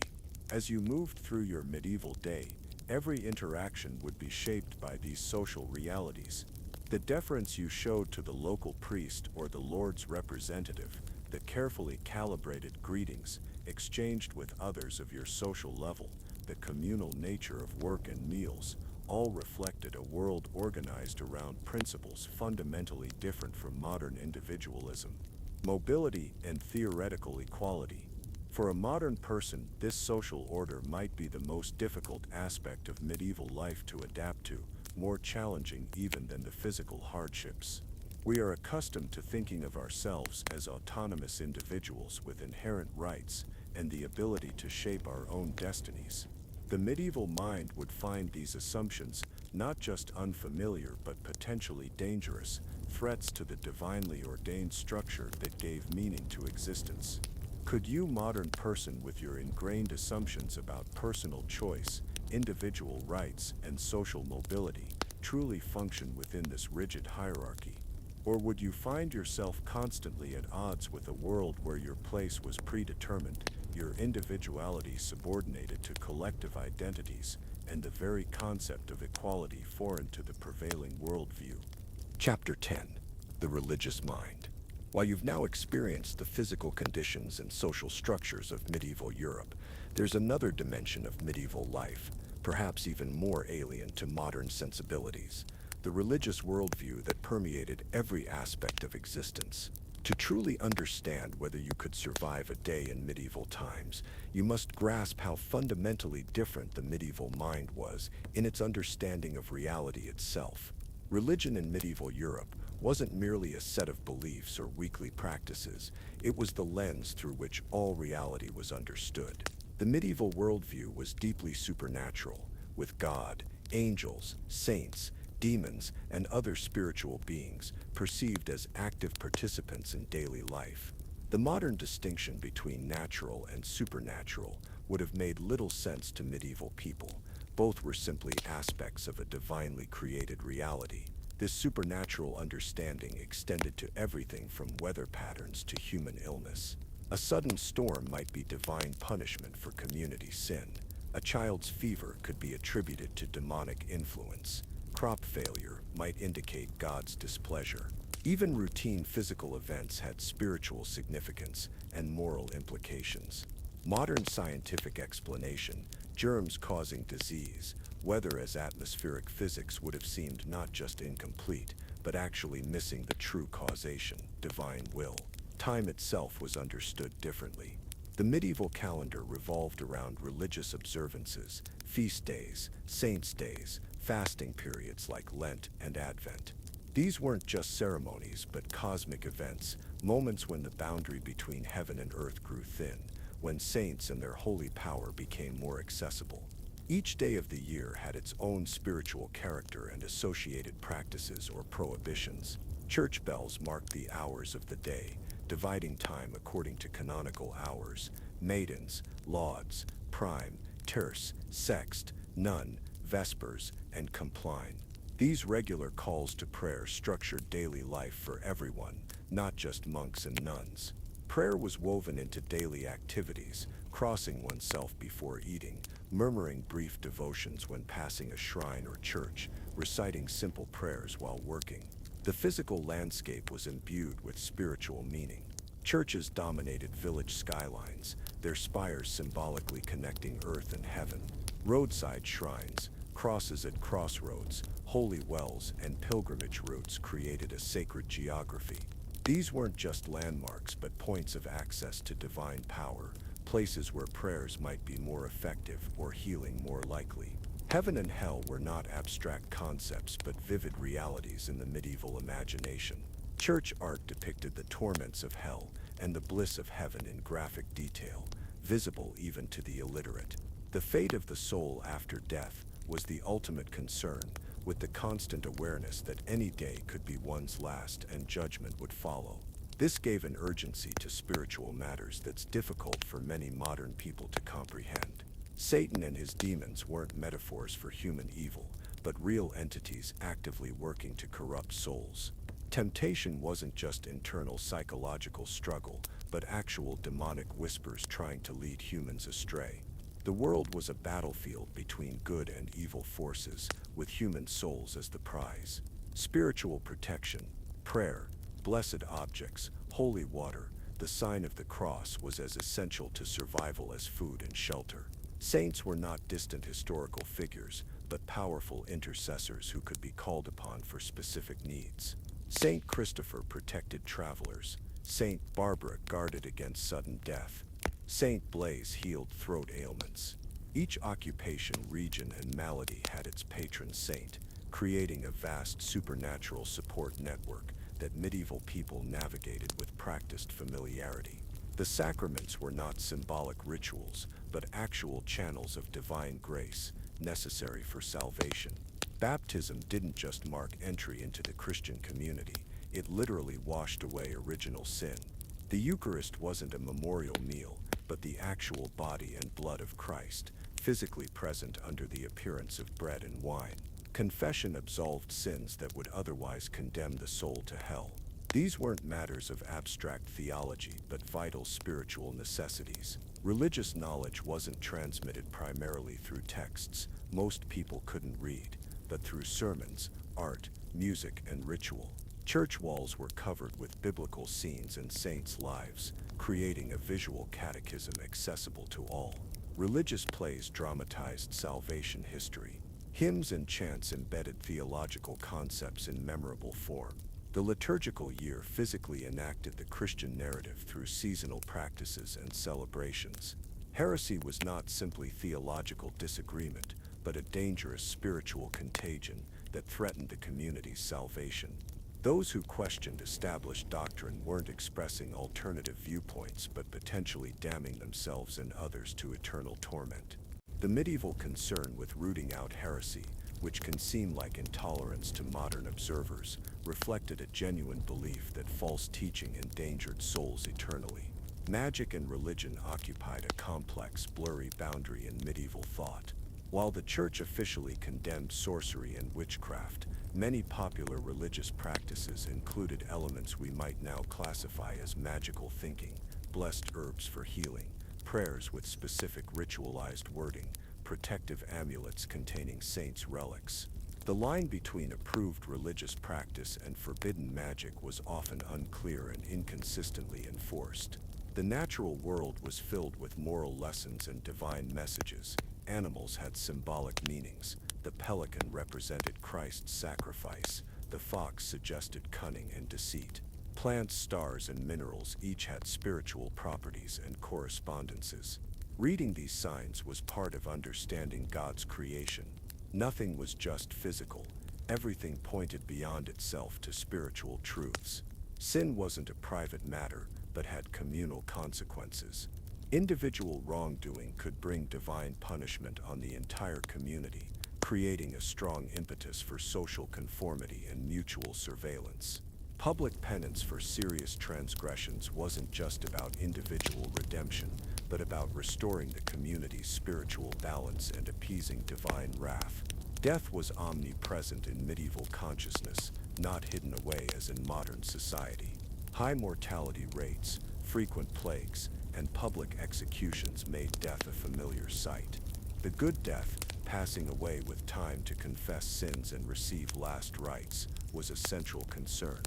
As you moved through your medieval day, every interaction would be shaped by these social realities. The deference you showed to the local priest or the Lord's representative, the carefully calibrated greetings exchanged with others of your social level, the communal nature of work and meals, all reflected a world organized around principles fundamentally different from modern individualism. Mobility and theoretical equality. For a modern person, this social order might be the most difficult aspect of medieval life to adapt to, more challenging even than the physical hardships. We are accustomed to thinking of ourselves as autonomous individuals with inherent rights and the ability to shape our own destinies. The medieval mind would find these assumptions not just unfamiliar but potentially dangerous threats to the divinely ordained structure that gave meaning to existence. Could you, modern person with your ingrained assumptions about personal choice, individual rights, and social mobility, truly function within this rigid hierarchy? Or would you find yourself constantly at odds with a world where your place was predetermined, your individuality subordinated to collective identities, and the very concept of equality foreign to the prevailing worldview? Chapter 10: The Religious Mind. While you've now experienced the physical conditions and social structures of medieval Europe, there's another dimension of medieval life, perhaps even more alien to modern sensibilities: the religious worldview that permeated every aspect of existence. To truly understand whether you could survive a day in medieval times, you must grasp how fundamentally different the medieval mind was in its understanding of reality itself. Religion in medieval Europe wasn't merely a set of beliefs or weekly practices, it was the lens through which all reality was understood. The medieval worldview was deeply supernatural, with God, angels, saints, demons, and other spiritual beings perceived as active participants in daily life. The modern distinction between natural and supernatural would have made little sense to medieval people. Both were simply aspects of a divinely created reality. This supernatural understanding extended to everything from weather patterns to human illness. A sudden storm might be divine punishment for community sin. A child's fever could be attributed to demonic influence. Crop failure might indicate God's displeasure. Even routine physical events had spiritual significance and moral implications. Modern scientific explanation, germs causing disease, weather as atmospheric physics, would have seemed not just incomplete, but actually missing the true causation, divine will. Time itself was understood differently. The medieval calendar revolved around religious observances, feast days, saints' days, fasting periods like Lent and Advent. These weren't just ceremonies, but cosmic events, moments when the boundary between heaven and earth grew thin, when saints and their holy power became more accessible. Each day of the year had its own spiritual character and associated practices or prohibitions. Church bells marked the hours of the day, dividing time according to canonical hours: matins, lauds, prime, terce, sext, none, vespers, and compline. These regular calls to prayer structured daily life for everyone, not just monks and nuns. Prayer was woven into daily activities: crossing oneself before eating, murmuring brief devotions when passing a shrine or church, reciting simple prayers while working. The physical landscape was imbued with spiritual meaning. Churches dominated village skylines, their spires symbolically connecting earth and heaven. Roadside shrines, crosses at crossroads, holy wells, and pilgrimage routes created a sacred geography. These weren't just landmarks but points of access to divine power, places where prayers might be more effective or healing more likely. Heaven and hell were not abstract concepts but vivid realities in the medieval imagination. Church art depicted the torments of hell and the bliss of heaven in graphic detail, visible even to the illiterate. The fate of the soul after death was the ultimate concern, with the constant awareness that any day could be one's last and judgment would follow. This gave an urgency to spiritual matters that's difficult for many modern people to comprehend. Satan and his demons weren't metaphors for human evil, but real entities actively working to corrupt souls. Temptation wasn't just internal psychological struggle, but actual demonic whispers trying to lead humans astray. The world was a battlefield between good and evil forces, with human souls as the prize. Spiritual protection, prayer, blessed objects, holy water, the sign of the cross was as essential to survival as food and shelter. Saints were not distant historical figures, but powerful intercessors who could be called upon for specific needs. Saint Christopher protected travelers. Saint Barbara guarded against sudden death. Saint Blaise healed throat ailments. Each occupation, region, and malady had its patron saint, creating a vast supernatural support network that medieval people navigated with practiced familiarity. The sacraments were not symbolic rituals, but actual channels of divine grace necessary for salvation. Baptism didn't just mark entry into the Christian community, it literally washed away original sin. The Eucharist wasn't a memorial meal, but the actual body and blood of Christ, physically present under the appearance of bread and wine. Confession absolved sins that would otherwise condemn the soul to hell. These weren't matters of abstract theology, but vital spiritual necessities. Religious knowledge wasn't transmitted primarily through texts most people couldn't read, but through sermons, art, music, and ritual. Church walls were covered with biblical scenes and saints' lives, creating a visual catechism accessible to all. Religious plays dramatized salvation history. Hymns and chants embedded theological concepts in memorable form. The liturgical year physically enacted the Christian narrative through seasonal practices and celebrations. Heresy was not simply theological disagreement, but a dangerous spiritual contagion that threatened the community's salvation. Those who questioned established doctrine weren't expressing alternative viewpoints, but potentially damning themselves and others to eternal torment. The medieval concern with rooting out heresy, which can seem like intolerance to modern observers, reflected a genuine belief that false teaching endangered souls eternally. Magic and religion occupied a complex, blurry boundary in medieval thought. While the Church officially condemned sorcery and witchcraft, many popular religious practices included elements we might now classify as magical thinking, blessed herbs for healing, prayers with specific ritualized wording, protective amulets containing saints' relics. The line between approved religious practice and forbidden magic was often unclear and inconsistently enforced. The natural world was filled with moral lessons and divine messages. Animals had symbolic meanings. The pelican represented Christ's sacrifice. The fox suggested cunning and deceit. Plants, stars, and minerals each had spiritual properties and correspondences. Reading these signs was part of understanding God's creation. Nothing was just physical. Everything pointed beyond itself to spiritual truths. Sin wasn't a private matter, but had communal consequences. Individual wrongdoing could bring divine punishment on the entire community, creating a strong impetus for social conformity and mutual surveillance. Public penance for serious transgressions wasn't just about individual redemption, but about restoring the community's spiritual balance and appeasing divine wrath. Death was omnipresent in medieval consciousness, not hidden away as in modern society. High mortality rates, frequent plagues, and public executions made death a familiar sight. The good death, passing away with time to confess sins and receive last rites, was a central concern.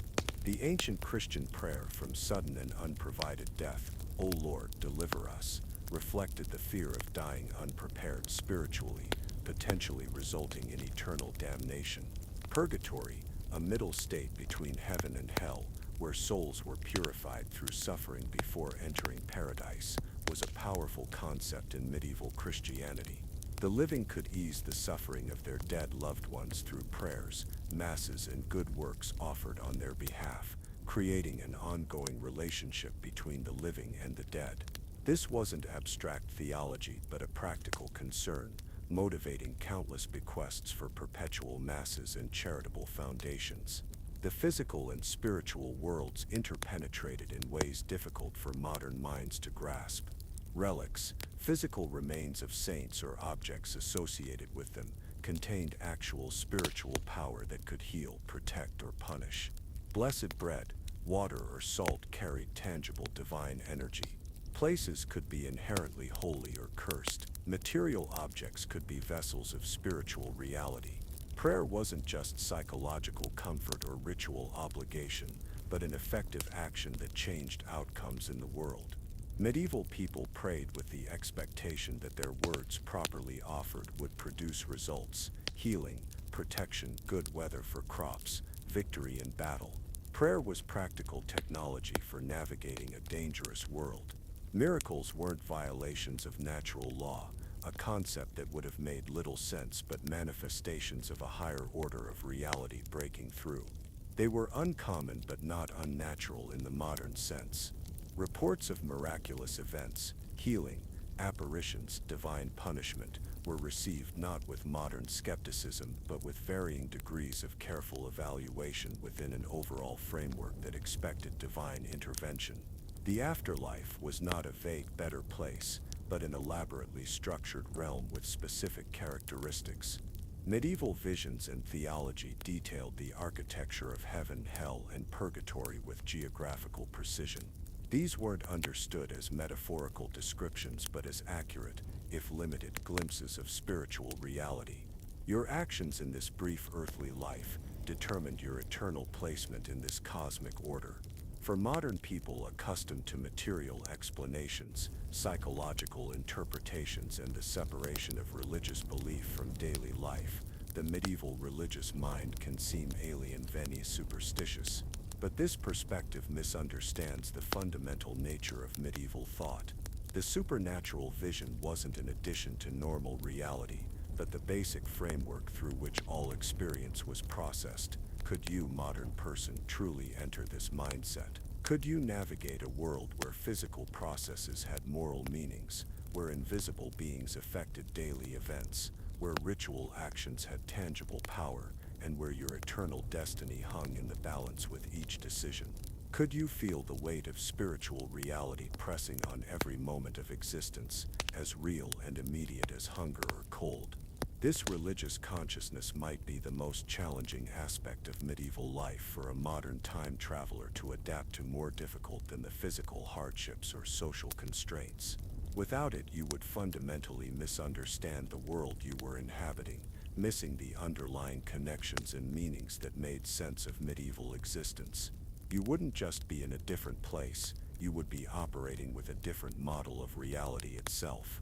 The ancient Christian prayer from sudden and unprovided death, "O Lord, deliver us," reflected the fear of dying unprepared spiritually, potentially resulting in eternal damnation. Purgatory, a middle state between heaven and hell, where souls were purified through suffering before entering paradise, was a powerful concept in medieval Christianity. The living could ease the suffering of their dead loved ones through prayers, masses, and good works offered on their behalf, creating an ongoing relationship between the living and the dead. This wasn't abstract theology, but a practical concern, motivating countless bequests for perpetual masses and charitable foundations. The physical and spiritual worlds interpenetrated in ways difficult for modern minds to grasp. Relics, physical remains of saints or objects associated with them, contained actual spiritual power that could heal, protect, or punish. Blessed bread, water, or salt carried tangible divine energy. Places could be inherently holy or cursed. Material objects could be vessels of spiritual reality. Prayer wasn't just psychological comfort or ritual obligation, but an effective action that changed outcomes in the world. Medieval people prayed with the expectation that their words properly offered would produce results: healing, protection, good weather for crops, victory in battle. Prayer was practical technology for navigating a dangerous world. Miracles weren't violations of natural law, a concept that would have made little sense, but manifestations of a higher order of reality breaking through. They were uncommon but not unnatural in the modern sense. Reports of miraculous events, healing, apparitions, divine punishment were received not with modern skepticism but with varying degrees of careful evaluation within an overall framework that expected divine intervention. The afterlife was not a vague better place, but an elaborately structured realm with specific characteristics. Medieval visions and theology detailed the architecture of heaven, hell, and purgatory with geographical precision. These weren't understood as metaphorical descriptions but as accurate, if limited, glimpses of spiritual reality. Your actions in this brief earthly life determined your eternal placement in this cosmic order. For modern people accustomed to material explanations, psychological interpretations, and the separation of religious belief from daily life, the medieval religious mind can seem alien, veni superstitious. But this perspective misunderstands the fundamental nature of medieval thought. The supernatural vision wasn't an addition to normal reality, but the basic framework through which all experience was processed. Could you, modern person, truly enter this mindset? Could you navigate a world where physical processes had moral meanings, where invisible beings affected daily events, where ritual actions had tangible power, and where your eternal destiny hung in the balance with each decision? Could you feel the weight of spiritual reality pressing on every moment of existence, as real and immediate as hunger or cold? This religious consciousness might be the most challenging aspect of medieval life for a modern time traveler to adapt to, more difficult than the physical hardships or social constraints. Without it, you would fundamentally misunderstand the world you were inhabiting, missing the underlying connections and meanings that made sense of medieval existence. You wouldn't just be in a different place, you would be operating with a different model of reality itself.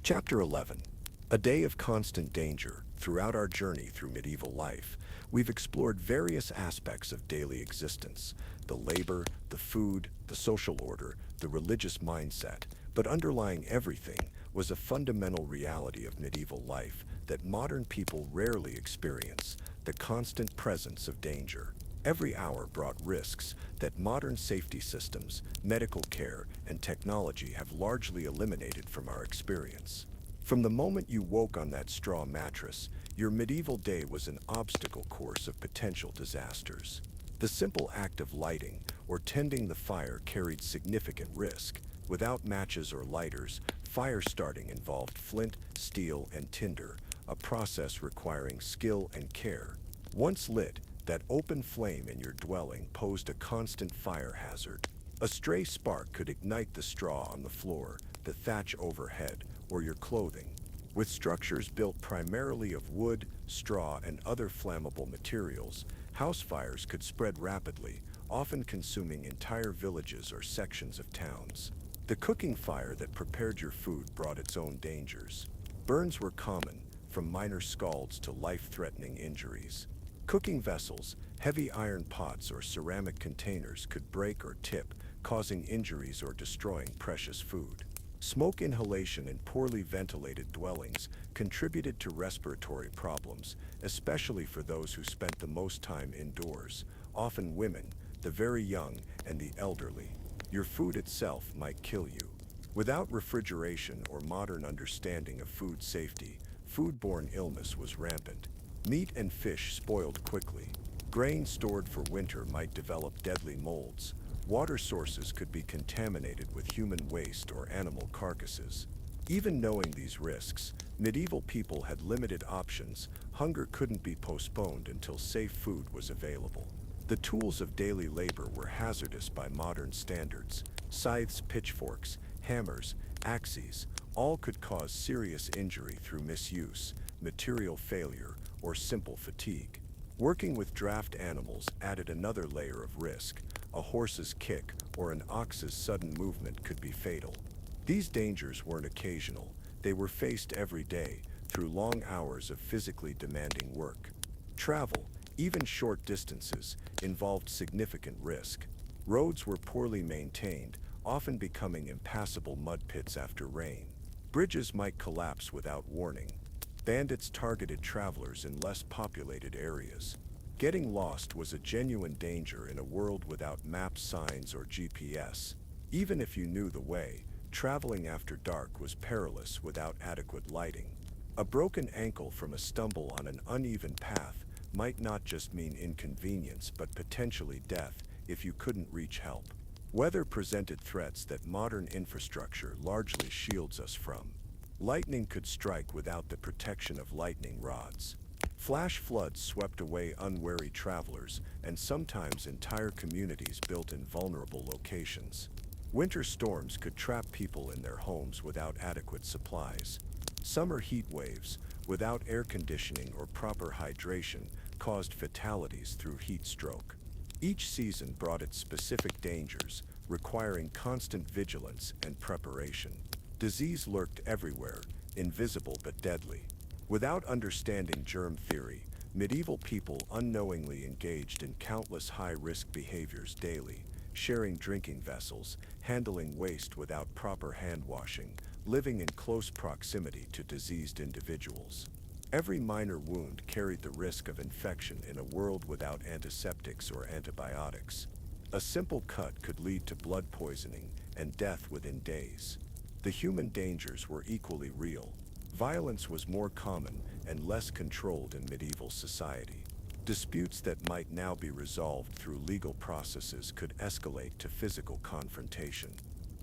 Chapter 11. A day of constant danger. Throughout our journey through medieval life, we've explored various aspects of daily existence: the labor, the food, the social order, the religious mindset. But underlying everything was a fundamental reality of medieval life that modern people rarely experience: the constant presence of danger. Every hour brought risks that modern safety systems, medical care, and technology have largely eliminated from our experience. From the moment you woke on that straw mattress, your medieval day was an obstacle course of potential disasters. The simple act of lighting or tending the fire carried significant risk. Without matches or lighters, fire starting involved flint, steel, and tinder, a process requiring skill and care. Once lit, that open flame in your dwelling posed a constant fire hazard. A stray spark could ignite the straw on the floor, the thatch overhead, or your clothing. With structures built primarily of wood, straw, and other flammable materials, house fires could spread rapidly, often consuming entire villages or sections of towns. The cooking fire that prepared your food brought its own dangers. Burns were common, from minor scalds to life-threatening injuries. Cooking vessels, heavy iron pots or ceramic containers could break or tip, causing injuries or destroying precious food. Smoke inhalation in poorly ventilated dwellings contributed to respiratory problems, especially for those who spent the most time indoors, often women, the very young, and the elderly. Your food itself might kill you. Without refrigeration or modern understanding of food safety, foodborne illness was rampant. Meat and fish spoiled quickly. Grain stored for winter might develop deadly molds. Water sources could be contaminated with human waste or animal carcasses. Even knowing these risks, medieval people had limited options. Hunger couldn't be postponed until safe food was available. The tools of daily labor were hazardous by modern standards. Scythes, pitchforks, hammers, axes, all could cause serious injury through misuse, material failure, or simple fatigue. Working with draft animals added another layer of risk. A horse's kick or an ox's sudden movement could be fatal. These dangers weren't occasional. They were faced every day through long hours of physically demanding work. Travel, even short distances, involved significant risk. Roads were poorly maintained, often becoming impassable mud pits after rain. Bridges might collapse without warning. Bandits targeted travelers in less populated areas. Getting lost was a genuine danger in a world without maps, signs, or GPS. Even if you knew the way, traveling after dark was perilous without adequate lighting. A broken ankle from a stumble on an uneven path might not just mean inconvenience but potentially death if you couldn't reach help. Weather presented threats that modern infrastructure largely shields us from. Lightning could strike without the protection of lightning rods. Flash floods swept away unwary travelers, and sometimes entire communities built in vulnerable locations. Winter storms could trap people in their homes without adequate supplies. Summer heat waves, without air conditioning or proper hydration, caused fatalities through heat stroke. Each season brought its specific dangers, requiring constant vigilance and preparation. Disease lurked everywhere, invisible but deadly. Without understanding germ theory, medieval people unknowingly engaged in countless high-risk behaviors daily, sharing drinking vessels, handling waste without proper hand washing, living in close proximity to diseased individuals. Every minor wound carried the risk of infection in a world without antiseptics or antibiotics. A simple cut could lead to blood poisoning and death within days. The human dangers were equally real. Violence was more common and less controlled in medieval society. Disputes that might now be resolved through legal processes could escalate to physical confrontation.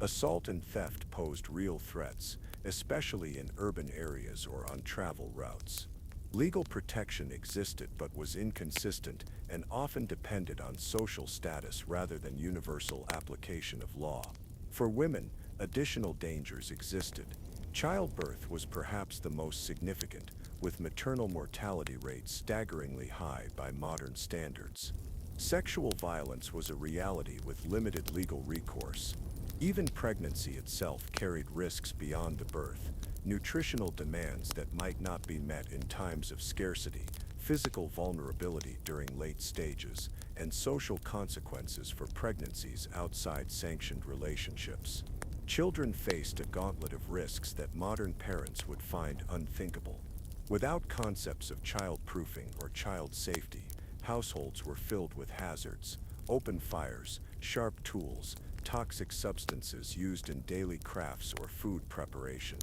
Assault and theft posed real threats, especially in urban areas or on travel routes. Legal protection existed but was inconsistent and often depended on social status rather than universal application of law. For women, additional dangers existed. Childbirth was perhaps the most significant, with maternal mortality rates staggeringly high by modern standards. Sexual violence was a reality with limited legal recourse. Even pregnancy itself carried risks beyond the birth, nutritional demands that might not be met in times of scarcity, physical vulnerability during late stages, and social consequences for pregnancies outside sanctioned relationships. Children faced a gauntlet of risks that modern parents would find unthinkable. Without concepts of child-proofing or child safety, households were filled with hazards, open fires, sharp tools, toxic substances used in daily crafts or food preparation.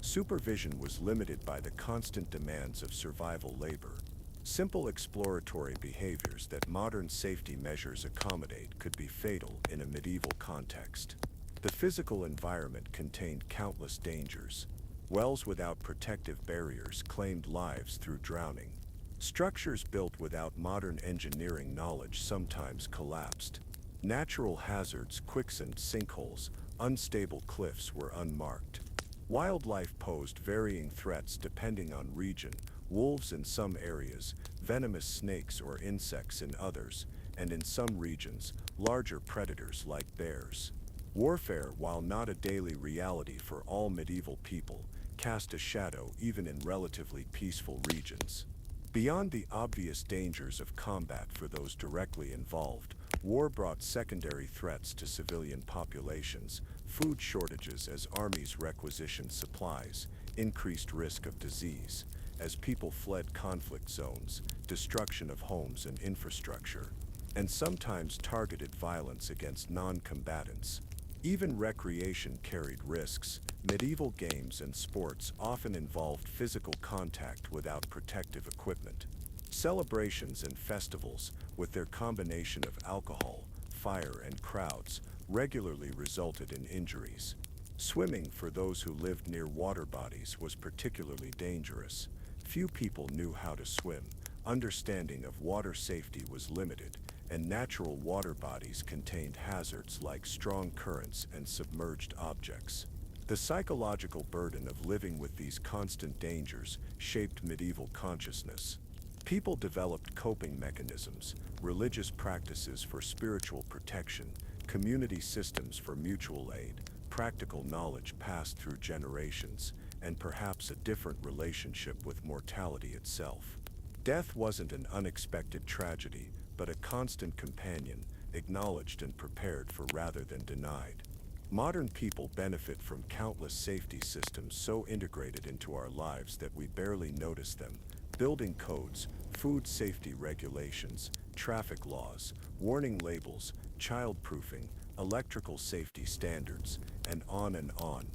Supervision was limited by the constant demands of survival labor. Simple exploratory behaviors that modern safety measures accommodate could be fatal in a medieval context. The physical environment contained countless dangers. Wells without protective barriers claimed lives through drowning. Structures built without modern engineering knowledge sometimes collapsed. Natural hazards, quicksand, sinkholes, unstable cliffs were unmarked. Wildlife posed varying threats depending on region, wolves in some areas, venomous snakes or insects in others, and in some regions, larger predators like bears. Warfare, while not a daily reality for all medieval people, cast a shadow even in relatively peaceful regions. Beyond the obvious dangers of combat for those directly involved, war brought secondary threats to civilian populations, food shortages as armies requisitioned supplies, increased risk of disease, as people fled conflict zones, destruction of homes and infrastructure, and sometimes targeted violence against non-combatants. Even recreation carried risks. Medieval games and sports often involved physical contact without protective equipment. Celebrations and festivals, with their combination of alcohol, fire, and crowds, regularly resulted in injuries. Swimming, for those who lived near water bodies, was particularly dangerous. Few people knew how to swim, understanding of water safety was limited, and natural water bodies contained hazards like strong currents and submerged objects. The psychological burden of living with these constant dangers shaped medieval consciousness. People developed coping mechanisms, religious practices for spiritual protection, community systems for mutual aid, practical knowledge passed through generations, and perhaps a different relationship with mortality itself. Death wasn't an unexpected tragedy, but a constant companion, acknowledged and prepared for rather than denied. Modern people benefit from countless safety systems so integrated into our lives that we barely notice them. Building codes, food safety regulations, traffic laws, warning labels, child-proofing, electrical safety standards, and on and on.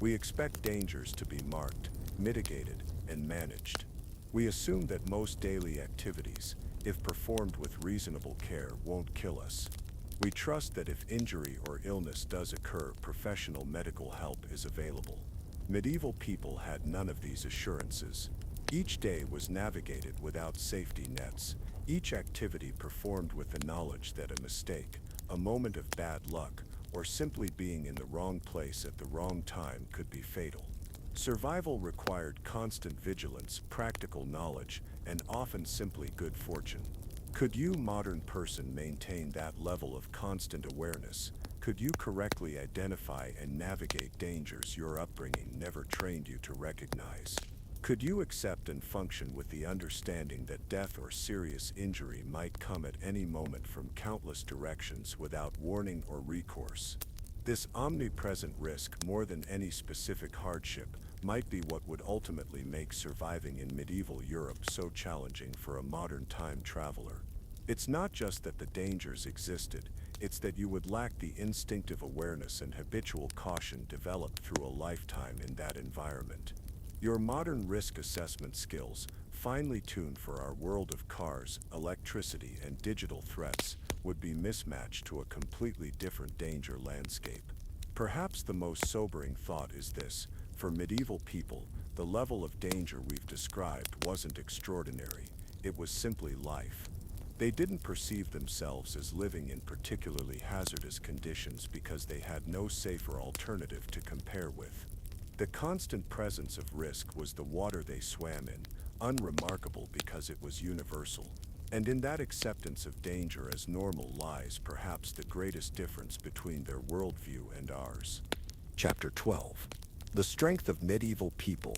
We expect dangers to be marked, mitigated, and managed. We assume that most daily activities, if performed with reasonable care, won't kill us. We trust that if injury or illness does occur, professional medical help is available. Medieval people had none of these assurances. Each day was navigated without safety nets, each activity performed with the knowledge that a mistake, a moment of bad luck, or simply being in the wrong place at the wrong time could be fatal. Survival required constant vigilance, practical knowledge, and often simply good fortune. Could you, modern person, maintain that level of constant awareness? Could you correctly identify and navigate dangers your upbringing never trained you to recognize? Could you accept and function with the understanding that death or serious injury might come at any moment from countless directions without warning or recourse? This omnipresent risk, more than any specific hardship, might be what would ultimately make surviving in medieval Europe so challenging for a modern time traveler. It's not just that the dangers existed, it's that you would lack the instinctive awareness and habitual caution developed through a lifetime in that environment. Your modern risk assessment skills, finely tuned for our world of cars, electricity, and digital threats, would be mismatched to a completely different danger landscape. Perhaps the most sobering thought is this: for medieval people, the level of danger we've described wasn't extraordinary, it was simply life. They didn't perceive themselves as living in particularly hazardous conditions because they had no safer alternative to compare with. The constant presence of risk was the water they swam in, unremarkable because it was universal. And in that acceptance of danger as normal lies perhaps the greatest difference between their worldview and ours. Chapter 12. The Strength of Medieval People.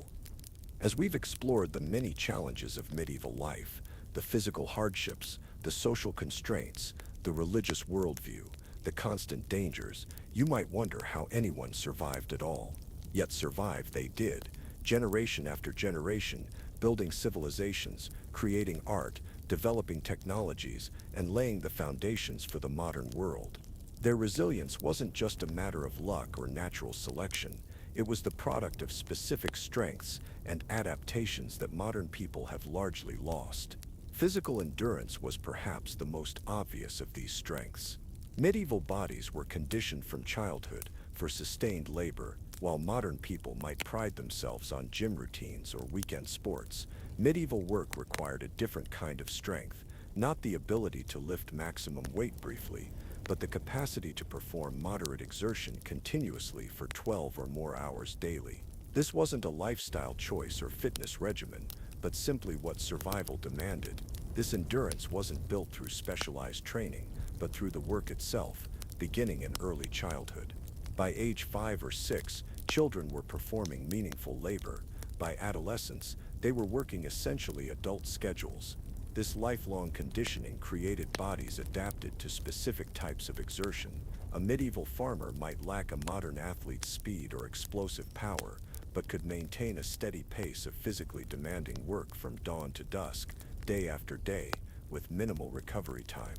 As we've explored the many challenges of medieval life, the physical hardships, the social constraints, the religious worldview, the constant dangers, you might wonder how anyone survived at all. Yet survive they did, generation after generation, building civilizations, creating art, developing technologies, and laying the foundations for the modern world. Their resilience wasn't just a matter of luck or natural selection, it was the product of specific strengths and adaptations that modern people have largely lost. Physical endurance was perhaps the most obvious of these strengths. Medieval bodies were conditioned from childhood for sustained labor. While modern people might pride themselves on gym routines or weekend sports, medieval work required a different kind of strength, not the ability to lift maximum weight briefly, but the capacity to perform moderate exertion continuously for 12 or more hours daily. This wasn't a lifestyle choice or fitness regimen, but simply what survival demanded. This endurance wasn't built through specialized training, but through the work itself, beginning in early childhood. By age 5 or 6, children were performing meaningful labor. By adolescence, they were working essentially adult schedules. This lifelong conditioning created bodies adapted to specific types of exertion. A medieval farmer might lack a modern athlete's speed or explosive power, but could maintain a steady pace of physically demanding work from dawn to dusk, day after day, with minimal recovery time.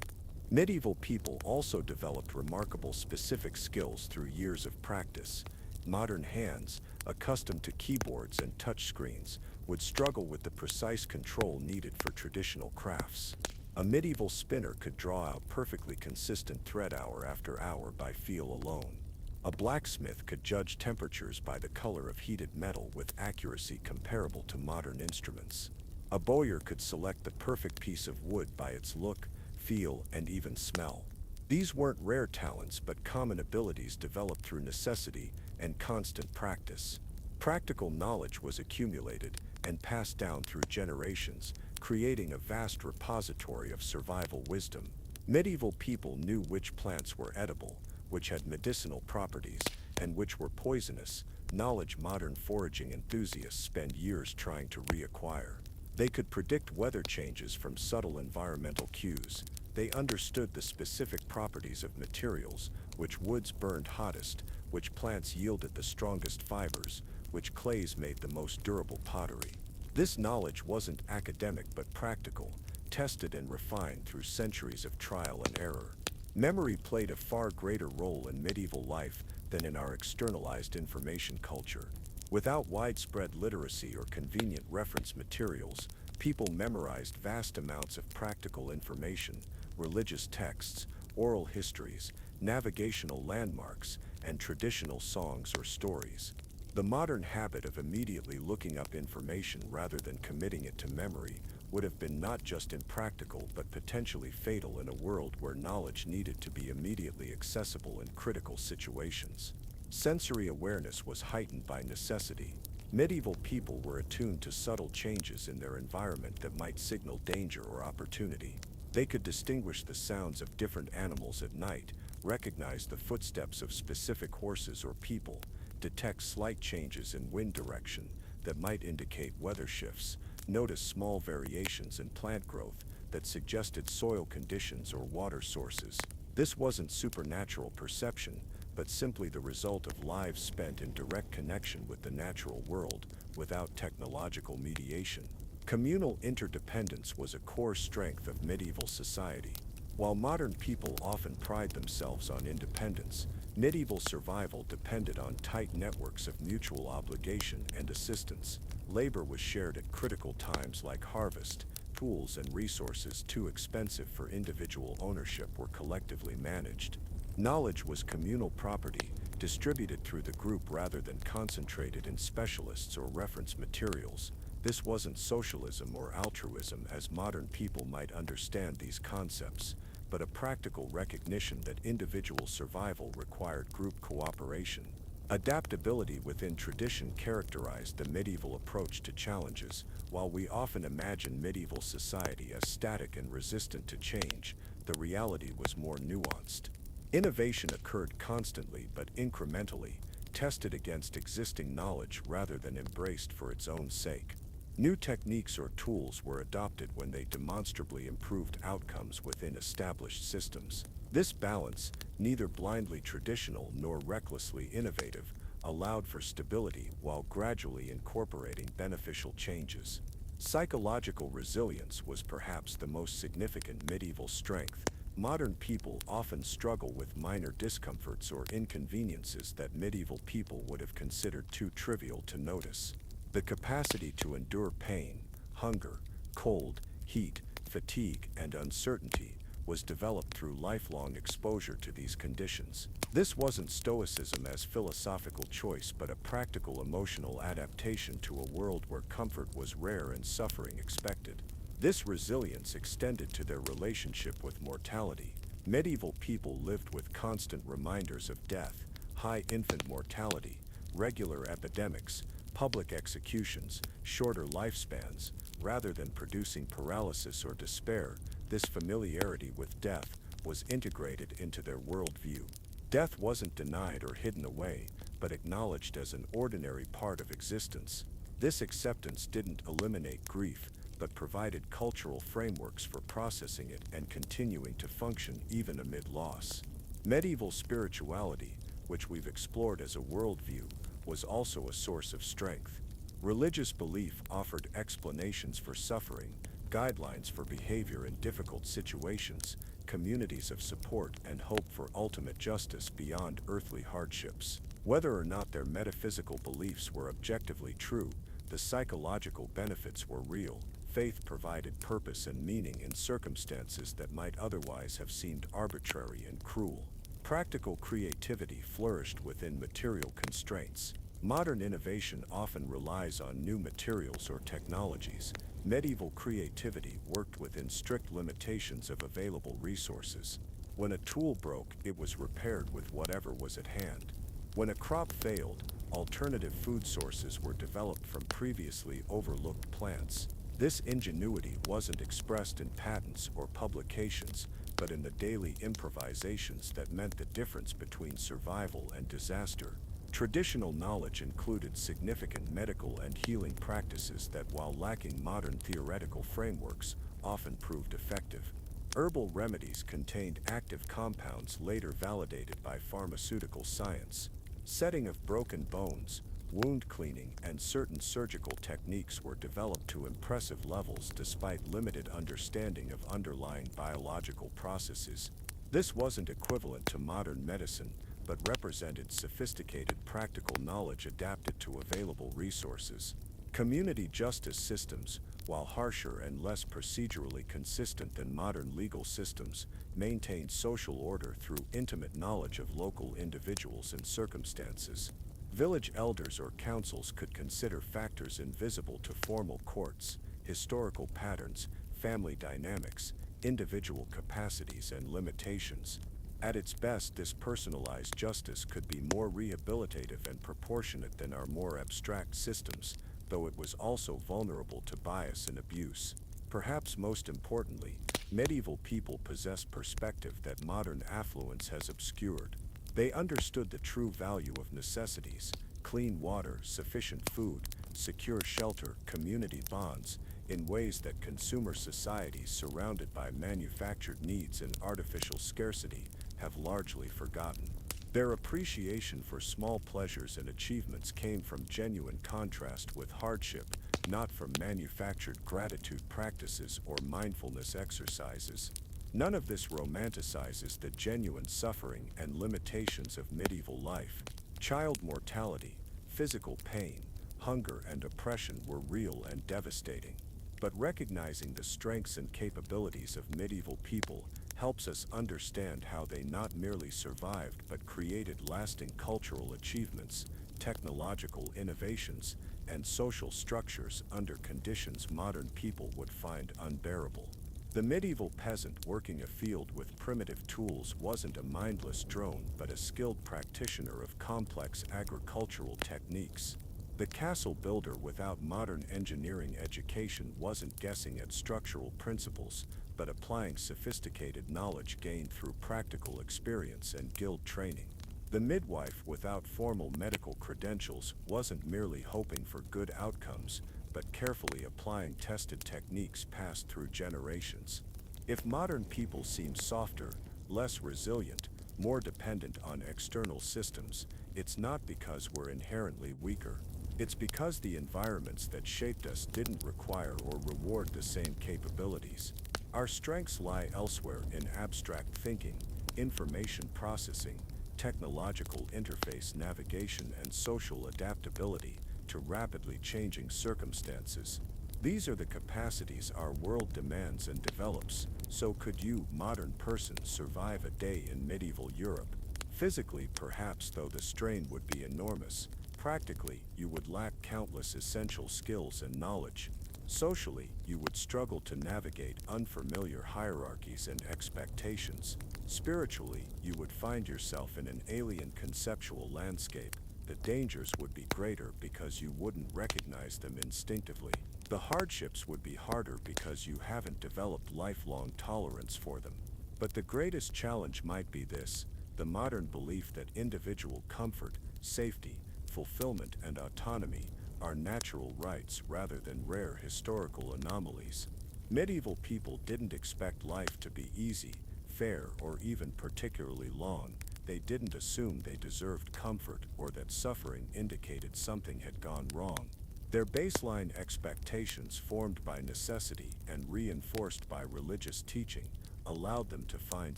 Medieval people also developed remarkable specific skills through years of practice. Modern hands, accustomed to keyboards and touchscreens, would struggle with the precise control needed for traditional crafts. A medieval spinner could draw out perfectly consistent thread hour after hour by feel alone. A blacksmith could judge temperatures by the color of heated metal with accuracy comparable to modern instruments. A bowyer could select the perfect piece of wood by its look, feel, and even smell. These weren't rare talents but common abilities developed through necessity and constant practice. Practical knowledge was accumulated and passed down through generations, creating a vast repository of survival wisdom. Medieval people knew which plants were edible, which had medicinal properties, and which were poisonous, knowledge modern foraging enthusiasts spend years trying to reacquire. They could predict weather changes from subtle environmental cues. They understood the specific properties of materials, which woods burned hottest, which plants yielded the strongest fibers, which clays made the most durable pottery. This knowledge wasn't academic but practical, tested and refined through centuries of trial and error. Memory played a far greater role in medieval life than in our externalized information culture. Without widespread literacy or convenient reference materials, people memorized vast amounts of practical information, religious texts, oral histories, navigational landmarks, and traditional songs or stories. The modern habit of immediately looking up information rather than committing it to memory would have been not just impractical but potentially fatal in a world where knowledge needed to be immediately accessible in critical situations. Sensory awareness was heightened by necessity. Medieval people were attuned to subtle changes in their environment that might signal danger or opportunity. They could distinguish the sounds of different animals at night, recognize the footsteps of specific horses or people, detect slight changes in wind direction that might indicate weather shifts, notice small variations in plant growth that suggested soil conditions or water sources. This wasn't supernatural perception, but simply the result of lives spent in direct connection with the natural world, without technological mediation. Communal interdependence was a core strength of medieval society. While modern people often pride themselves on independence, medieval survival depended on tight networks of mutual obligation and assistance. Labor was shared at critical times like harvest. Tools and resources too expensive for individual ownership were collectively managed. Knowledge was communal property, distributed through the group rather than concentrated in specialists or reference materials. This wasn't socialism or altruism as modern people might understand these concepts, but a practical recognition that individual survival required group cooperation. Adaptability within tradition characterized the medieval approach to challenges. While we often imagine medieval society as static and resistant to change, the reality was more nuanced. Innovation occurred constantly but incrementally, tested against existing knowledge rather than embraced for its own sake. New techniques or tools were adopted when they demonstrably improved outcomes within established systems. This balance, neither blindly traditional nor recklessly innovative, allowed for stability while gradually incorporating beneficial changes. Psychological resilience was perhaps the most significant medieval strength. Modern people often struggle with minor discomforts or inconveniences that medieval people would have considered too trivial to notice. The capacity to endure pain, hunger, cold, heat, fatigue, and uncertainty was developed through lifelong exposure to these conditions. This wasn't stoicism as philosophical choice but a practical emotional adaptation to a world where comfort was rare and suffering expected. This resilience extended to their relationship with mortality. Medieval people lived with constant reminders of death, high infant mortality, regular epidemics, public executions, shorter lifespans. Rather than producing paralysis or despair, this familiarity with death was integrated into their worldview. Death wasn't denied or hidden away, but acknowledged as an ordinary part of existence. This acceptance didn't eliminate grief, but provided cultural frameworks for processing it and continuing to function even amid loss. Medieval spirituality, which we've explored as a worldview, was also a source of strength. Religious belief offered explanations for suffering, guidelines for behavior in difficult situations, communities of support, and hope for ultimate justice beyond earthly hardships. Whether or not their metaphysical beliefs were objectively true, the psychological benefits were real. Faith provided purpose and meaning in circumstances that might otherwise have seemed arbitrary and cruel. Practical creativity flourished within material constraints. Modern innovation often relies on new materials or technologies. Medieval creativity worked within strict limitations of available resources. When a tool broke, it was repaired with whatever was at hand. When a crop failed, alternative food sources were developed from previously overlooked plants. This ingenuity wasn't expressed in patents or publications, but in the daily improvisations that meant the difference between survival and disaster. Traditional knowledge included significant medical and healing practices that, while lacking modern theoretical frameworks, often proved effective. Herbal remedies contained active compounds later validated by pharmaceutical science. Setting of broken bones, wound cleaning, and certain surgical techniques were developed to impressive levels despite limited understanding of underlying biological processes. This wasn't equivalent to modern medicine, but represented sophisticated practical knowledge adapted to available resources. Community justice systems, while harsher and less procedurally consistent than modern legal systems, maintained social order through intimate knowledge of local individuals and circumstances. Village elders or councils could consider factors invisible to formal courts, historical patterns, family dynamics, individual capacities, and limitations. At its best, this personalized justice could be more rehabilitative and proportionate than our more abstract systems, though it was also vulnerable to bias and abuse. Perhaps most importantly, medieval people possessed perspective that modern affluence has obscured. They understood the true value of necessities: clean water, sufficient food, secure shelter, community bonds, in ways that consumer societies surrounded by manufactured needs and artificial scarcity have largely forgotten. Their appreciation for small pleasures and achievements came from genuine contrast with hardship, not from manufactured gratitude practices or mindfulness exercises. None of this romanticizes the genuine suffering and limitations of medieval life. Child mortality, physical pain, hunger, and oppression were real and devastating. But recognizing the strengths and capabilities of medieval people helps us understand how they not merely survived but created lasting cultural achievements, technological innovations, and social structures under conditions modern people would find unbearable. The medieval peasant working a field with primitive tools wasn't a mindless drone but a skilled practitioner of complex agricultural techniques. The castle builder without modern engineering education wasn't guessing at structural principles, but applying sophisticated knowledge gained through practical experience and guild training. The midwife without formal medical credentials wasn't merely hoping for good outcomes, but carefully applying tested techniques passed through generations. If modern people seem softer, less resilient, more dependent on external systems, it's not because we're inherently weaker. It's because the environments that shaped us didn't require or reward the same capabilities. Our strengths lie elsewhere: in abstract thinking, information processing, technological interface navigation, and social adaptability to rapidly changing circumstances. These are the capacities our world demands and develops. So could you, modern person, survive a day in medieval Europe? Physically, perhaps, though the strain would be enormous. Practically, you would lack countless essential skills and knowledge. Socially, you would struggle to navigate unfamiliar hierarchies and expectations. Spiritually, you would find yourself in an alien conceptual landscape. The dangers would be greater because you wouldn't recognize them instinctively. The hardships would be harder because you haven't developed lifelong tolerance for them. But the greatest challenge might be this: the modern belief that individual comfort, safety, fulfillment, and autonomy are natural rights rather than rare historical anomalies. Medieval people didn't expect life to be easy, fair, or even particularly long. They didn't assume they deserved comfort or that suffering indicated something had gone wrong. Their baseline expectations, formed by necessity and reinforced by religious teaching, allowed them to find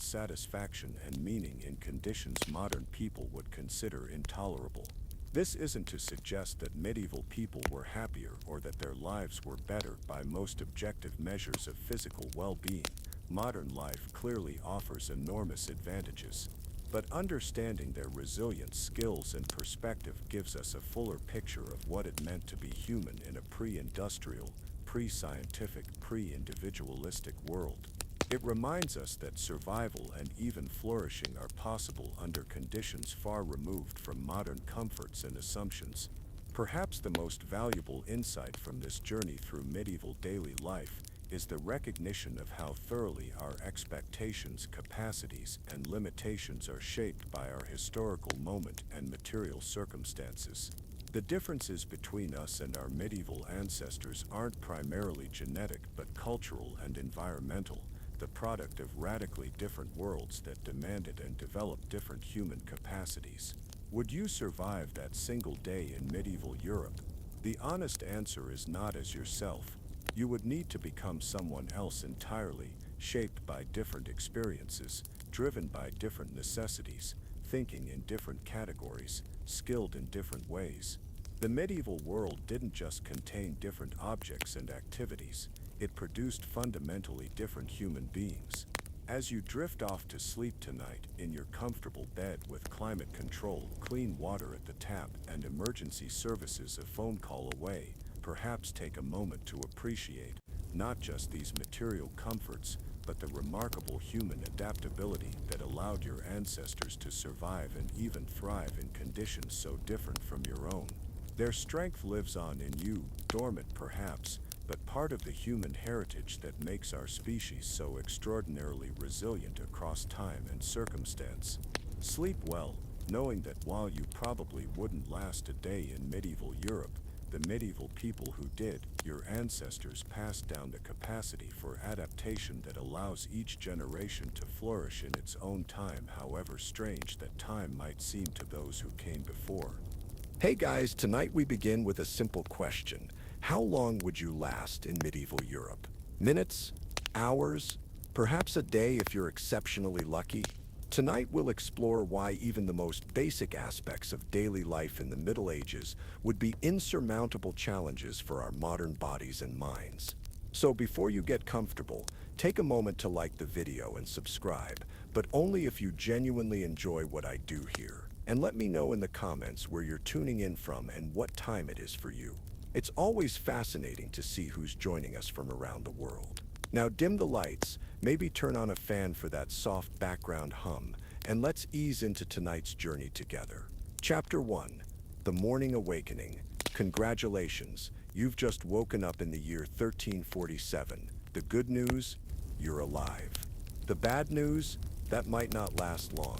satisfaction and meaning in conditions modern people would consider intolerable. This isn't to suggest that medieval people were happier or that their lives were better by most objective measures of physical well-being. Modern life clearly offers enormous advantages, but understanding their resilience, skills, and perspective gives us a fuller picture of what it meant to be human in a pre-industrial, pre-scientific, pre-individualistic world. It reminds us that survival and even flourishing are possible under conditions far removed from modern comforts and assumptions. Perhaps the most valuable insight from this journey through medieval daily life is the recognition of how thoroughly our expectations, capacities, and limitations are shaped by our historical moment and material circumstances. The differences between us and our medieval ancestors aren't primarily genetic but cultural and environmental, the product of radically different worlds that demanded and developed different human capacities. Would you survive that single day in medieval Europe? The honest answer is not as yourself. You would need to become someone else entirely, shaped by different experiences, driven by different necessities, thinking in different categories, skilled in different ways. The medieval world didn't just contain different objects and activities, it produced fundamentally different human beings. As you drift off to sleep tonight in your comfortable bed with climate control, clean water at the tap, and emergency services a phone call away, perhaps take a moment to appreciate not just these material comforts, but the remarkable human adaptability that allowed your ancestors to survive and even thrive in conditions so different from your own. Their strength lives on in you, dormant perhaps, but part of the human heritage that makes our species so extraordinarily resilient across time and circumstance. Sleep well, knowing that while you probably wouldn't last a day in medieval Europe, the medieval people who did, your ancestors passed down the capacity for adaptation that allows each generation to flourish in its own time, however strange that time might seem to those who came before. Hey guys, tonight we begin with a simple question. How long would you last in medieval Europe? Minutes? Hours? Perhaps a day if you're exceptionally lucky? Tonight we'll explore why even the most basic aspects of daily life in the Middle Ages would be insurmountable challenges for our modern bodies and minds. So before you get comfortable, take a moment to like the video and subscribe, but only if you genuinely enjoy what I do here. And let me know in the comments where you're tuning in from and what time it is for you. It's always fascinating to see who's joining us from around the world. Now dim the lights, maybe turn on a fan for that soft background hum, and let's ease into tonight's journey together. Chapter 1. The Morning Awakening. Congratulations, you've just woken up in the year 1347. The good news? You're alive. The bad news? That might not last long.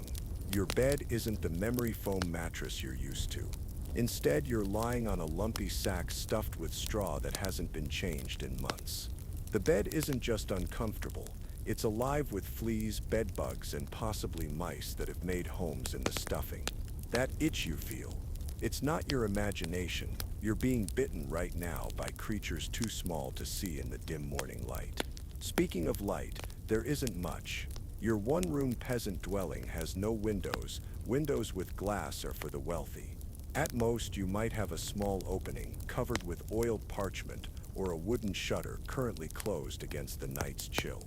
Your bed isn't the memory foam mattress you're used to. Instead, you're lying on a lumpy sack stuffed with straw that hasn't been changed in months. The bed isn't just uncomfortable, it's alive with fleas, bed bugs, and possibly mice that have made homes in the stuffing. That itch you feel, it's not your imagination. You're being bitten right now by creatures too small to see in the dim morning light. Speaking of light, there isn't much. Your one-room peasant dwelling has no windows. Windows with glass are for the wealthy. At most, you might have a small opening covered with oiled parchment or a wooden shutter currently closed against the night's chill.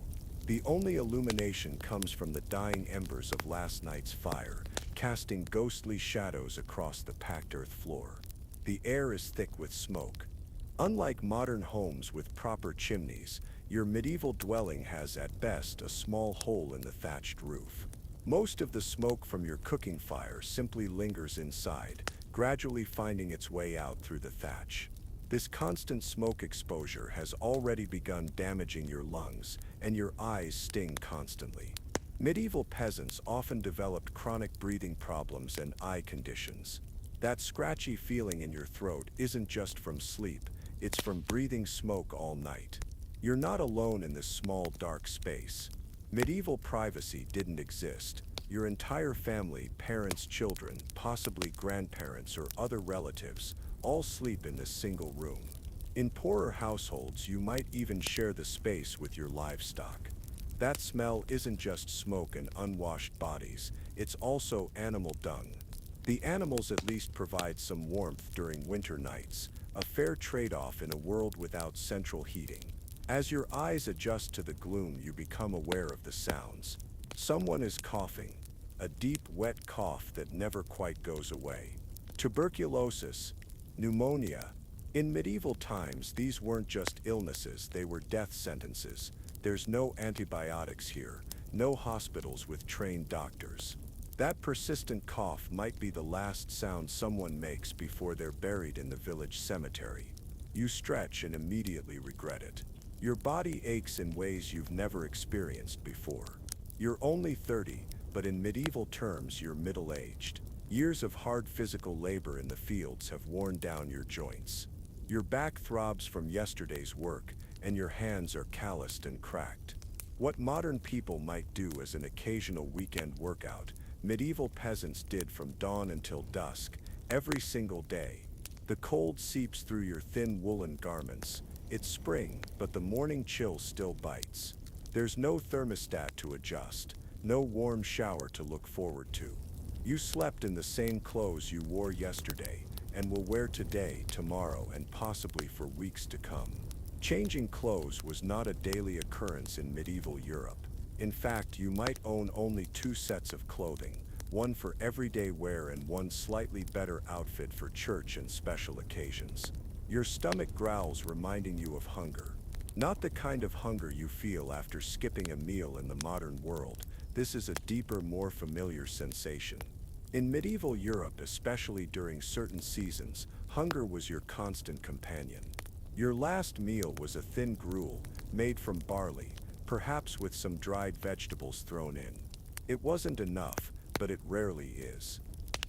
The only illumination comes from the dying embers of last night's fire, casting ghostly shadows across the packed earth floor. The air is thick with smoke. Unlike modern homes with proper chimneys, your medieval dwelling has at best a small hole in the thatched roof. Most of the smoke from your cooking fire simply lingers inside, gradually finding its way out through the thatch. This constant smoke exposure has already begun damaging your lungs, and your eyes sting constantly. Medieval peasants often developed chronic breathing problems and eye conditions. That scratchy feeling in your throat isn't just from sleep, it's from breathing smoke all night. You're not alone in this small, dark space. Medieval privacy didn't exist. Your entire family, parents, children, possibly grandparents or other relatives, all sleep in this single room. In poorer households, you might even share the space with your livestock. That smell isn't just smoke and unwashed bodies, it's also animal dung. The animals at least provide some warmth during winter nights, a fair trade-off in a world without central heating. As your eyes adjust to the gloom, you become aware of the sounds. Someone is coughing, a deep, wet cough that never quite goes away. Tuberculosis, pneumonia. In medieval times, these weren't just illnesses, they were death sentences. There's no antibiotics here, no hospitals with trained doctors. That persistent cough might be the last sound someone makes before they're buried in the village cemetery. You stretch and immediately regret it. Your body aches in ways you've never experienced before. You're only 30, but in medieval terms, you're middle-aged. Years of hard physical labor in the fields have worn down your joints. Your back throbs from yesterday's work, and your hands are calloused and cracked. What modern people might do as an occasional weekend workout, medieval peasants did from dawn until dusk, every single day. The cold seeps through your thin woolen garments. It's spring, but the morning chill still bites. There's no thermostat to adjust, no warm shower to look forward to. You slept in the same clothes you wore yesterday and will wear today, tomorrow, and possibly for weeks to come. Changing clothes was not a daily occurrence in medieval Europe. In fact, you might own only two sets of clothing, one for everyday wear and one slightly better outfit for church and special occasions. Your stomach growls, reminding you of hunger. Not the kind of hunger you feel after skipping a meal in the modern world. This is a deeper, more familiar sensation. In medieval Europe, especially during certain seasons, hunger was your constant companion. Your last meal was a thin gruel, made from barley, perhaps with some dried vegetables thrown in. It wasn't enough, but it rarely is.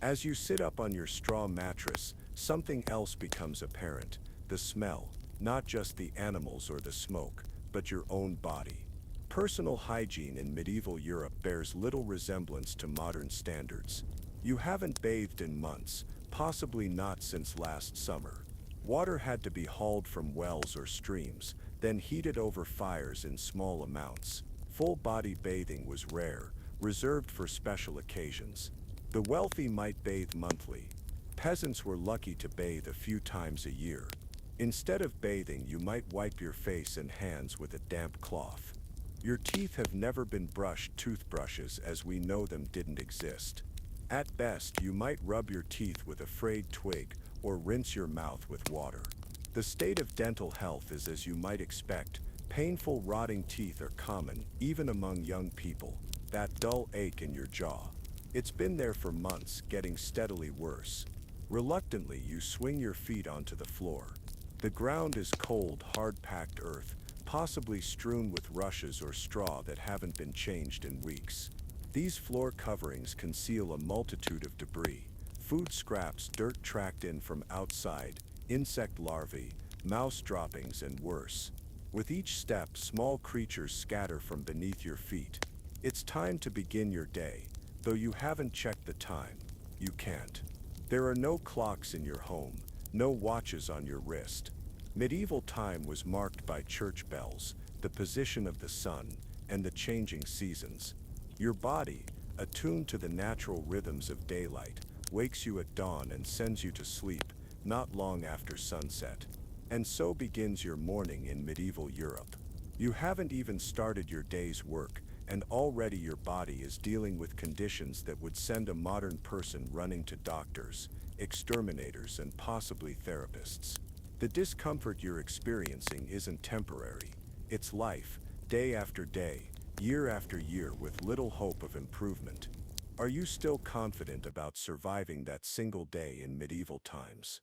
As you sit up on your straw mattress, something else becomes apparent: the smell, not just the animals or the smoke, but your own body. Personal hygiene in medieval Europe bears little resemblance to modern standards. You haven't bathed in months, possibly not since last summer. Water had to be hauled from wells or streams, then heated over fires in small amounts. Full-body bathing was rare, reserved for special occasions. The wealthy might bathe monthly. Peasants were lucky to bathe a few times a year. Instead of bathing, you might wipe your face and hands with a damp cloth. Your teeth have never been brushed. Toothbrushes as we know them didn't exist. At best, you might rub your teeth with a frayed twig or rinse your mouth with water. The state of dental health is as you might expect. Painful, rotting teeth are common, even among young people. That dull ache in your jaw. It's been there for months, getting steadily worse. Reluctantly, you swing your feet onto the floor. The ground is cold, hard-packed earth, possibly strewn with rushes or straw that haven't been changed in weeks. These floor coverings conceal a multitude of debris: food scraps, dirt tracked in from outside, insect larvae, mouse droppings, and worse. With each step, small creatures scatter from beneath your feet. It's time to begin your day. Though you haven't checked the time, you can't. There are no clocks in your home, no watches on your wrist. Medieval time was marked by church bells, the position of the sun, and the changing seasons. Your body, attuned to the natural rhythms of daylight, wakes you at dawn and sends you to sleep, not long after sunset. And so begins your morning in medieval Europe. You haven't even started your day's work, and already your body is dealing with conditions that would send a modern person running to doctors, exterminators, and possibly therapists. The discomfort you're experiencing isn't temporary. It's life, day after day, year after year, with little hope of improvement. Are you still confident about surviving that single day in medieval times?